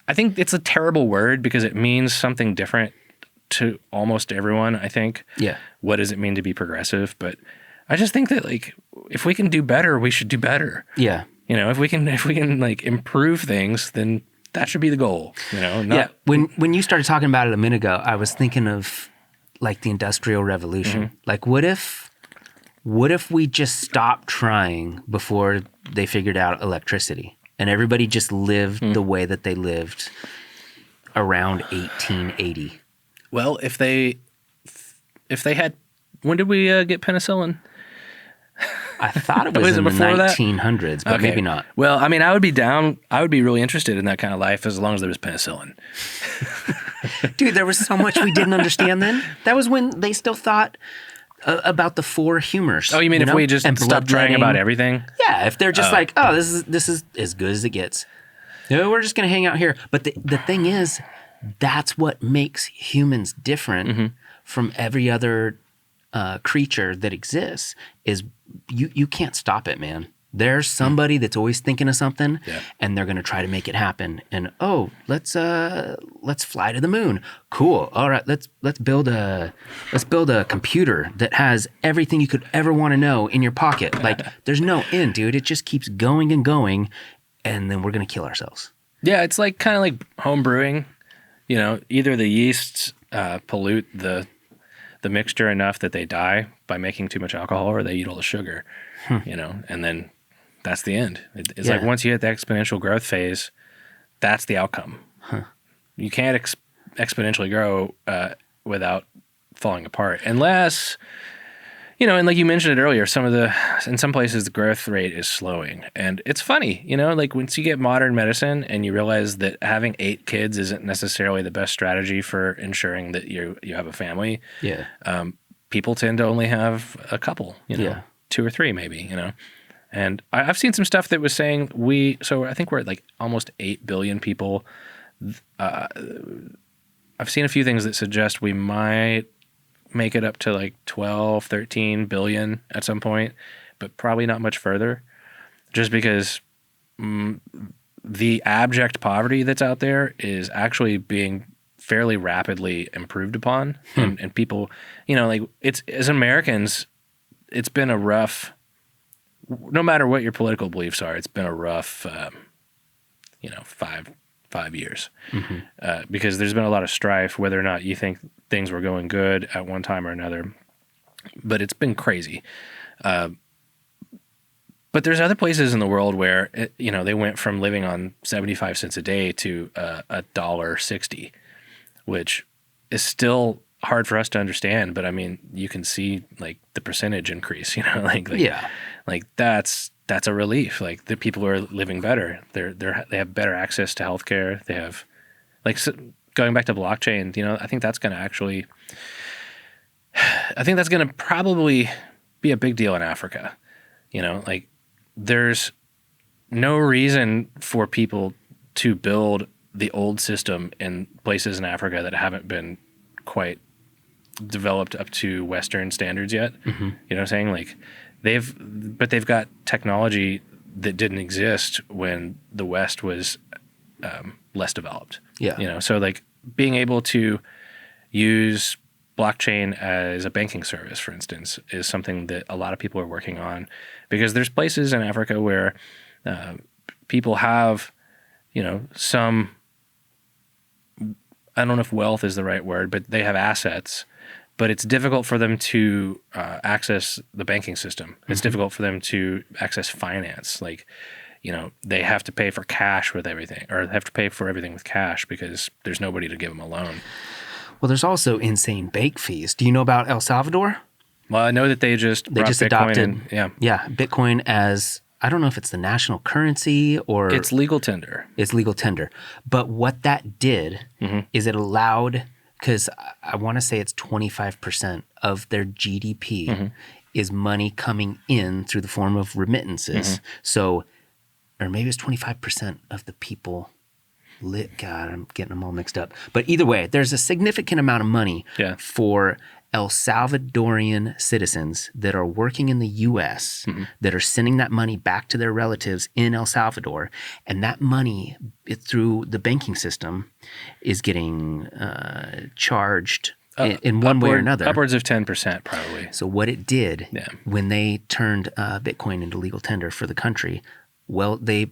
I think it's a terrible word because it means something different to almost everyone. I think. Yeah. What does it mean to be progressive? But I just think that like if we can do better, we should do better. Yeah. You know, if we can like improve things, then that should be the goal. You know, Yeah. When you started talking about it a minute ago, I was thinking of like the Industrial Revolution. Like what if we just stopped trying before they figured out electricity and everybody just lived the way that they lived around 1880? Well, if they had, when did we get penicillin? I thought it was in the 1900s, but maybe not. Well, I mean, I would be down. I would be really interested in that kind of life as long as there was penicillin. Dude, there was so much we didn't understand then. That was when they still thought about the four humors. Oh, you mean if we just stopped trying about everything? Yeah, if they're just like, oh, this is as good as it gets. No, we're just going to hang out here. But the thing is, that's what makes humans different from every other creature that exists is you can't stop it, man. There's somebody that's always thinking of something, and they're going to try to make it happen. And let's fly to the moon. Cool. All right, let's build a computer that has everything you could ever want to know in your pocket. Like there's no end, dude. It just keeps going and going, and then we're going to kill ourselves. Yeah, it's like kind of like home brewing. You know, either the yeasts pollute the mixture enough that they die by making too much alcohol, or they eat all the sugar. You know, and then that's the end. It's like once you hit the exponential growth phase, that's the outcome. You can't exponentially grow without falling apart, unless, you know, and like you mentioned it earlier, in some places the growth rate is slowing, and it's funny, you know, like once you get modern medicine and you realize that having 8 kids isn't necessarily the best strategy for ensuring that you have a family. Yeah. People tend to only have a couple, you know, 2 or 3 maybe, you know. And I've seen some stuff that was saying so I think we're at like almost 8 billion people. I've seen a few things that suggest we might make it up to like 12, 13 billion at some point, but probably not much further, just because the abject poverty that's out there is actually being fairly rapidly improved upon. And people, you know, like it's, as Americans, it's been a rough, no matter what your political beliefs are, it's been a rough, you know, five years, because there's been a lot of strife, whether or not you think things were going good at one time or another, but it's been crazy. But there's other places in the world where, you know, they went from living on 75 cents a day to $1.60, which is still hard for us to understand. But I mean, you can see like the percentage increase, you know, like that's a relief. Like the people are living better. They have better access to healthcare. They have, like, so going back to blockchain, you know, I think that's going to probably be a big deal in Africa. You know, like there's no reason for people to build the old system in places in Africa that haven't been quite developed up to Western standards yet. You know what I'm saying? Like they've got technology that didn't exist when the West was less developed. Yeah. You know, so like being able to use blockchain as a banking service, for instance, is something that a lot of people are working on, because there's places in Africa where people have, you know, some, I don't know if wealth is the right word, but they have assets, but it's difficult for them to access the banking system. It's difficult for them to access finance. Like, you know, they have to pay for cash with everything, or they have to pay for everything with cash because there's nobody to give them a loan. Well, there's also insane bank fees. Do you know about El Salvador? Well, I know that they just adopted Bitcoin Bitcoin as, I don't know if it's the national currency or it's legal tender. It's legal tender. But what that did is it allowed, because I want to say it's 25% of their GDP is money coming in through the form of remittances. So, or maybe it's 25% of the people. God, I'm getting them all mixed up. But either way, there's a significant amount of money for El Salvadorian citizens that are working in the U.S. that are sending that money back to their relatives in El Salvador. And that money, through the banking system, is getting charged in one way or another. Upwards of 10%, probably. So what it did Yeah. when they turned Bitcoin into legal tender for the country, well, they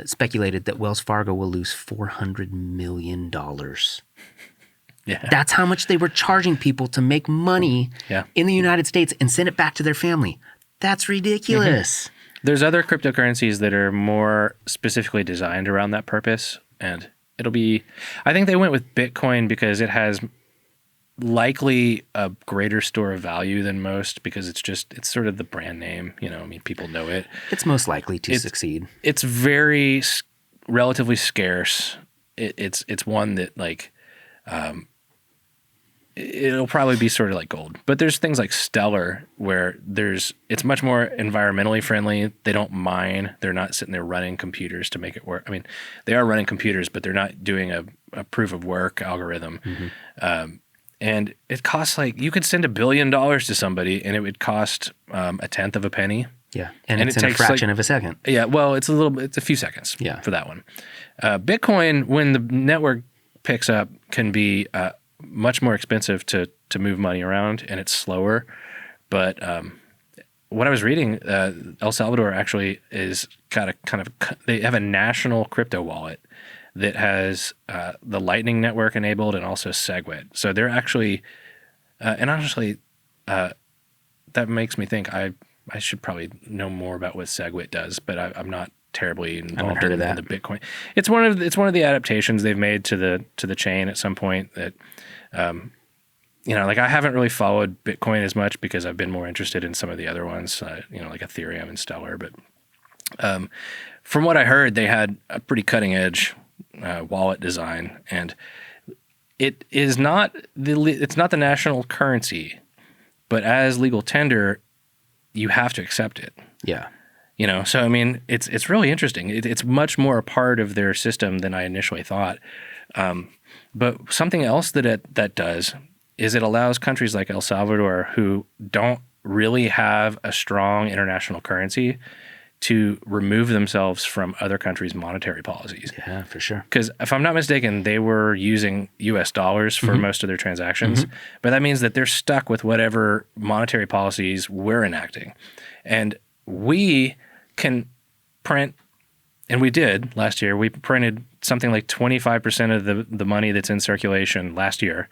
speculated that Wells Fargo will lose $400 million. Yeah. That's how much they were charging people to make money Yeah. in the United States and send it back to their family. That's ridiculous. There's other cryptocurrencies that are more specifically designed around that purpose. And it'll be, I think they went with Bitcoin because it has likely a greater store of value than most because it's sort of the brand name. You know, I mean, people know it. It's most likely to succeed. It's very relatively scarce. It's one that like, it'll probably be sort of like gold. But there's things like Stellar where it's much more environmentally friendly. They don't mine. They're not sitting there running computers to make it work. I mean, they are running computers, but they're not doing a proof of work algorithm. And it costs like, you could send $1 billion to somebody and it would cost a tenth of a penny. Yeah. And it's in a fraction of a second. Yeah. Well, it's a few seconds for that one. Bitcoin, when the network picks up, can be much more expensive to move money around, and it's slower. But what I was reading, El Salvador actually is they have a national crypto wallet that has the Lightning Network enabled and also SegWit. So they're actually, and honestly, that makes me think I should probably know more about what SegWit does, but I'm not terribly involved in the Bitcoin. It's one of the adaptations they've made to the chain at some point that, like I haven't really followed Bitcoin as much because I've been more interested in some of the other ones, like Ethereum and Stellar. But from what I heard, they had a pretty cutting edge wallet design, and it's not the national currency, but as legal tender, you have to accept it. Yeah. So I mean, it's really interesting. It's much more a part of their system than I initially thought. But something else that does is it allows countries like El Salvador, who don't really have a strong international currency, to remove themselves from other countries' monetary policies. Yeah, for sure. Because if I'm not mistaken, they were using U.S. dollars for most of their transactions, but that means that they're stuck with whatever monetary policies we're enacting. And we can print, and we did last year, we printed something like 25% of the money that's in circulation last year.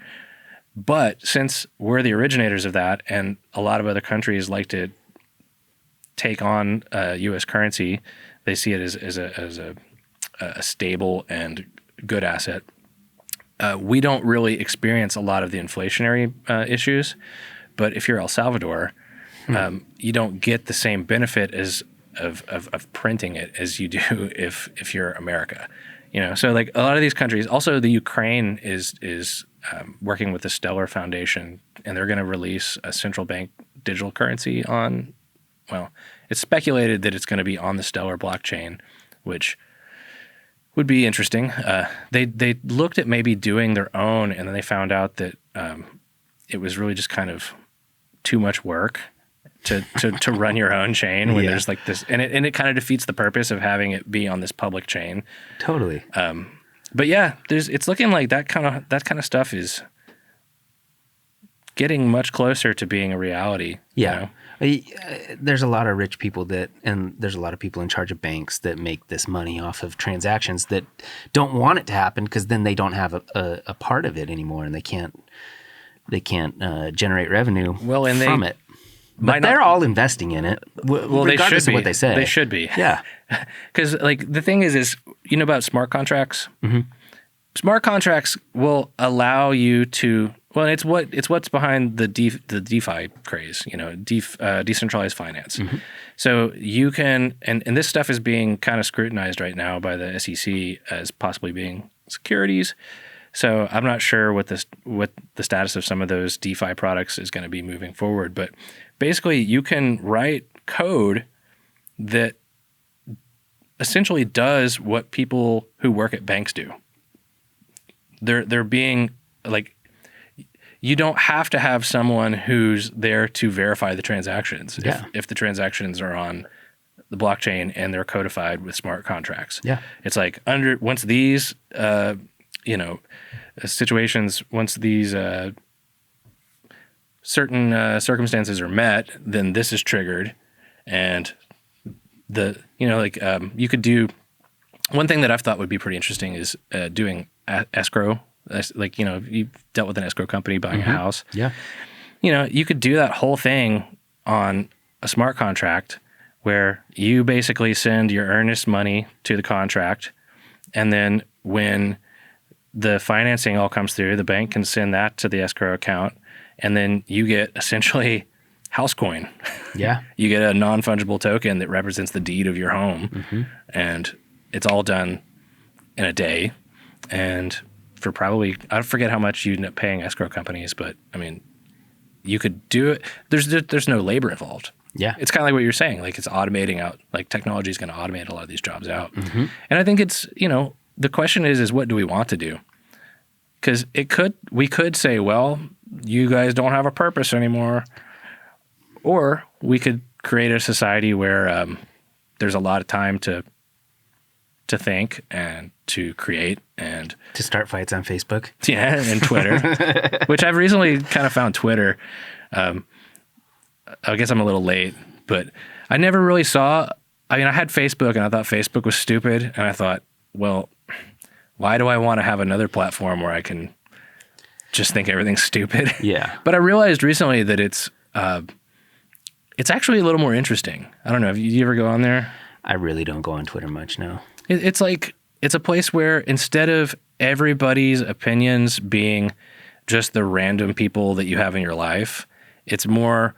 But since we're the originators of that, and a lot of other countries like to take on U.S. currency, they see it as a stable and good asset. We don't really experience a lot of the inflationary issues, but if you're El Salvador, you don't get the same benefit of printing it as you do if you're America. So like a lot of these countries, also the Ukraine is working with the Stellar Foundation, and they're going to release a central bank digital currency on. Well, it's speculated that it's going to be on the Stellar blockchain, which would be interesting. They looked at maybe doing their own, and then they found out that it was really just kind of too much work to run your own chain when there's like this, and it kind of defeats the purpose of having it be on this public chain. Totally. But yeah, it's looking like that kind of stuff is getting much closer to being a reality. Yeah. There's a lot of rich people and there's a lot of people in charge of banks that make this money off of transactions that don't want it to happen because then they don't have a part of it anymore, and they can't generate revenue from it. But they're all investing in it, regardless of what they say. They should be. Yeah. Because like the thing is about smart contracts? Mm-hmm. Smart contracts will allow you to, well, it's what's behind the DeFi craze, decentralized finance. Mm-hmm. So you can, and this stuff is being kind of scrutinized right now by the SEC as possibly being securities. So I'm not sure what the status of some of those DeFi products is going to be moving forward. But basically, you can write code that essentially does what people who work at banks do. They're being like, you don't have to have someone who's there to verify the transactions if the transactions are on the blockchain and they're codified with smart contracts. Yeah, it's like once these situations, once these certain circumstances are met, then this is triggered, and you could do one thing that I've thought would be pretty interesting is doing escrow. Like, you've dealt with an escrow company buying a house. Yeah. You could do that whole thing on a smart contract where you basically send your earnest money to the contract, and then when the financing all comes through, the bank can send that to the escrow account, and then you get essentially house coin. Yeah. You get a non-fungible token that represents the deed of your home, and it's all done in a day. And for probably, I forget how much you end up paying escrow companies, but I mean, you could do it. There's no labor involved. Yeah. It's kind of like what you're saying. Like, it's automating out, like technology is going to automate a lot of these jobs out. And I think it's, the question is what do we want to do? Because we could say, well, you guys don't have a purpose anymore. Or we could create a society where there's a lot of time to think and to create and to start fights on Facebook. Yeah, and Twitter, which I've recently kind of found Twitter. I guess I'm a little late, but I never really saw. I mean, I had Facebook, and I thought Facebook was stupid, and I thought, well, why do I want to have another platform where I can just think everything's stupid? Yeah. But I realized recently that it's actually a little more interesting. I don't know. Have you ever go on there? I really don't go on Twitter much now. It's like, it's a place where instead of everybody's opinions being just the random people that you have in your life, it's more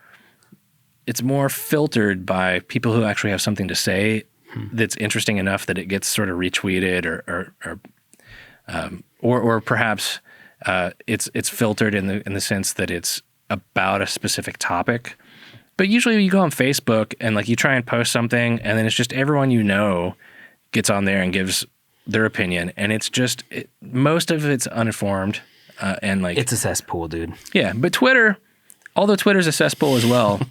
filtered by people who actually have something to say that's interesting enough that it gets sort of retweeted or perhaps it's filtered in the sense that it's about a specific topic. But usually you go on Facebook and like you try and post something, and then it's just everyone gets on there and gives their opinion, and it's just most of it's uninformed and like it's a cesspool, dude. Yeah, but Twitter, although Twitter's a cesspool as well,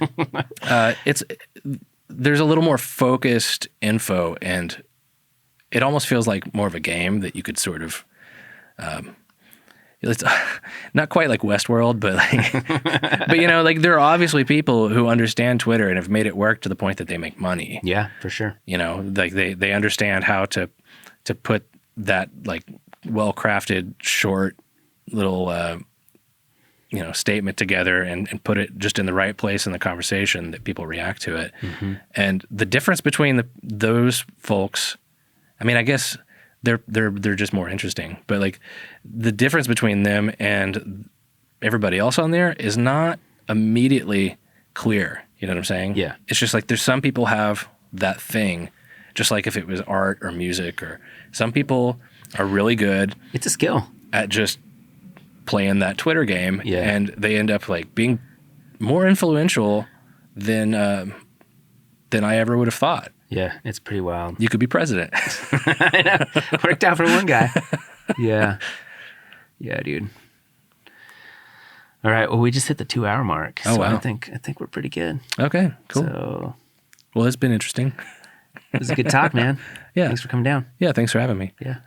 there's a little more focused info, and it almost feels like more of a game that you could sort of. It's not quite like Westworld, but like, there are obviously people who understand Twitter and have made it work to the point that they make money. Yeah, for sure. Like they understand how to put that like well-crafted short little statement together and put it just in the right place in the conversation that people react to it. And the difference between those folks, I mean, I guess they're just more interesting, but like the difference between them and everybody else on there is not immediately clear. You know what I'm saying? Yeah. It's just like there's some people have that thing, just like if it was art or music, or some people are really good. It's a skill at just playing that Twitter game. Yeah. And they end up like being more influential than I ever would have thought. Yeah, it's pretty wild. You could be president. I know. Worked out for one guy. Yeah. Yeah, dude. All right. Well, we just hit the 2-hour mark. Oh, so wow. I think we're pretty good. Okay, cool. So, well, it's been interesting. It was a good talk, man. Yeah. Thanks for coming down. Yeah, thanks for having me. Yeah.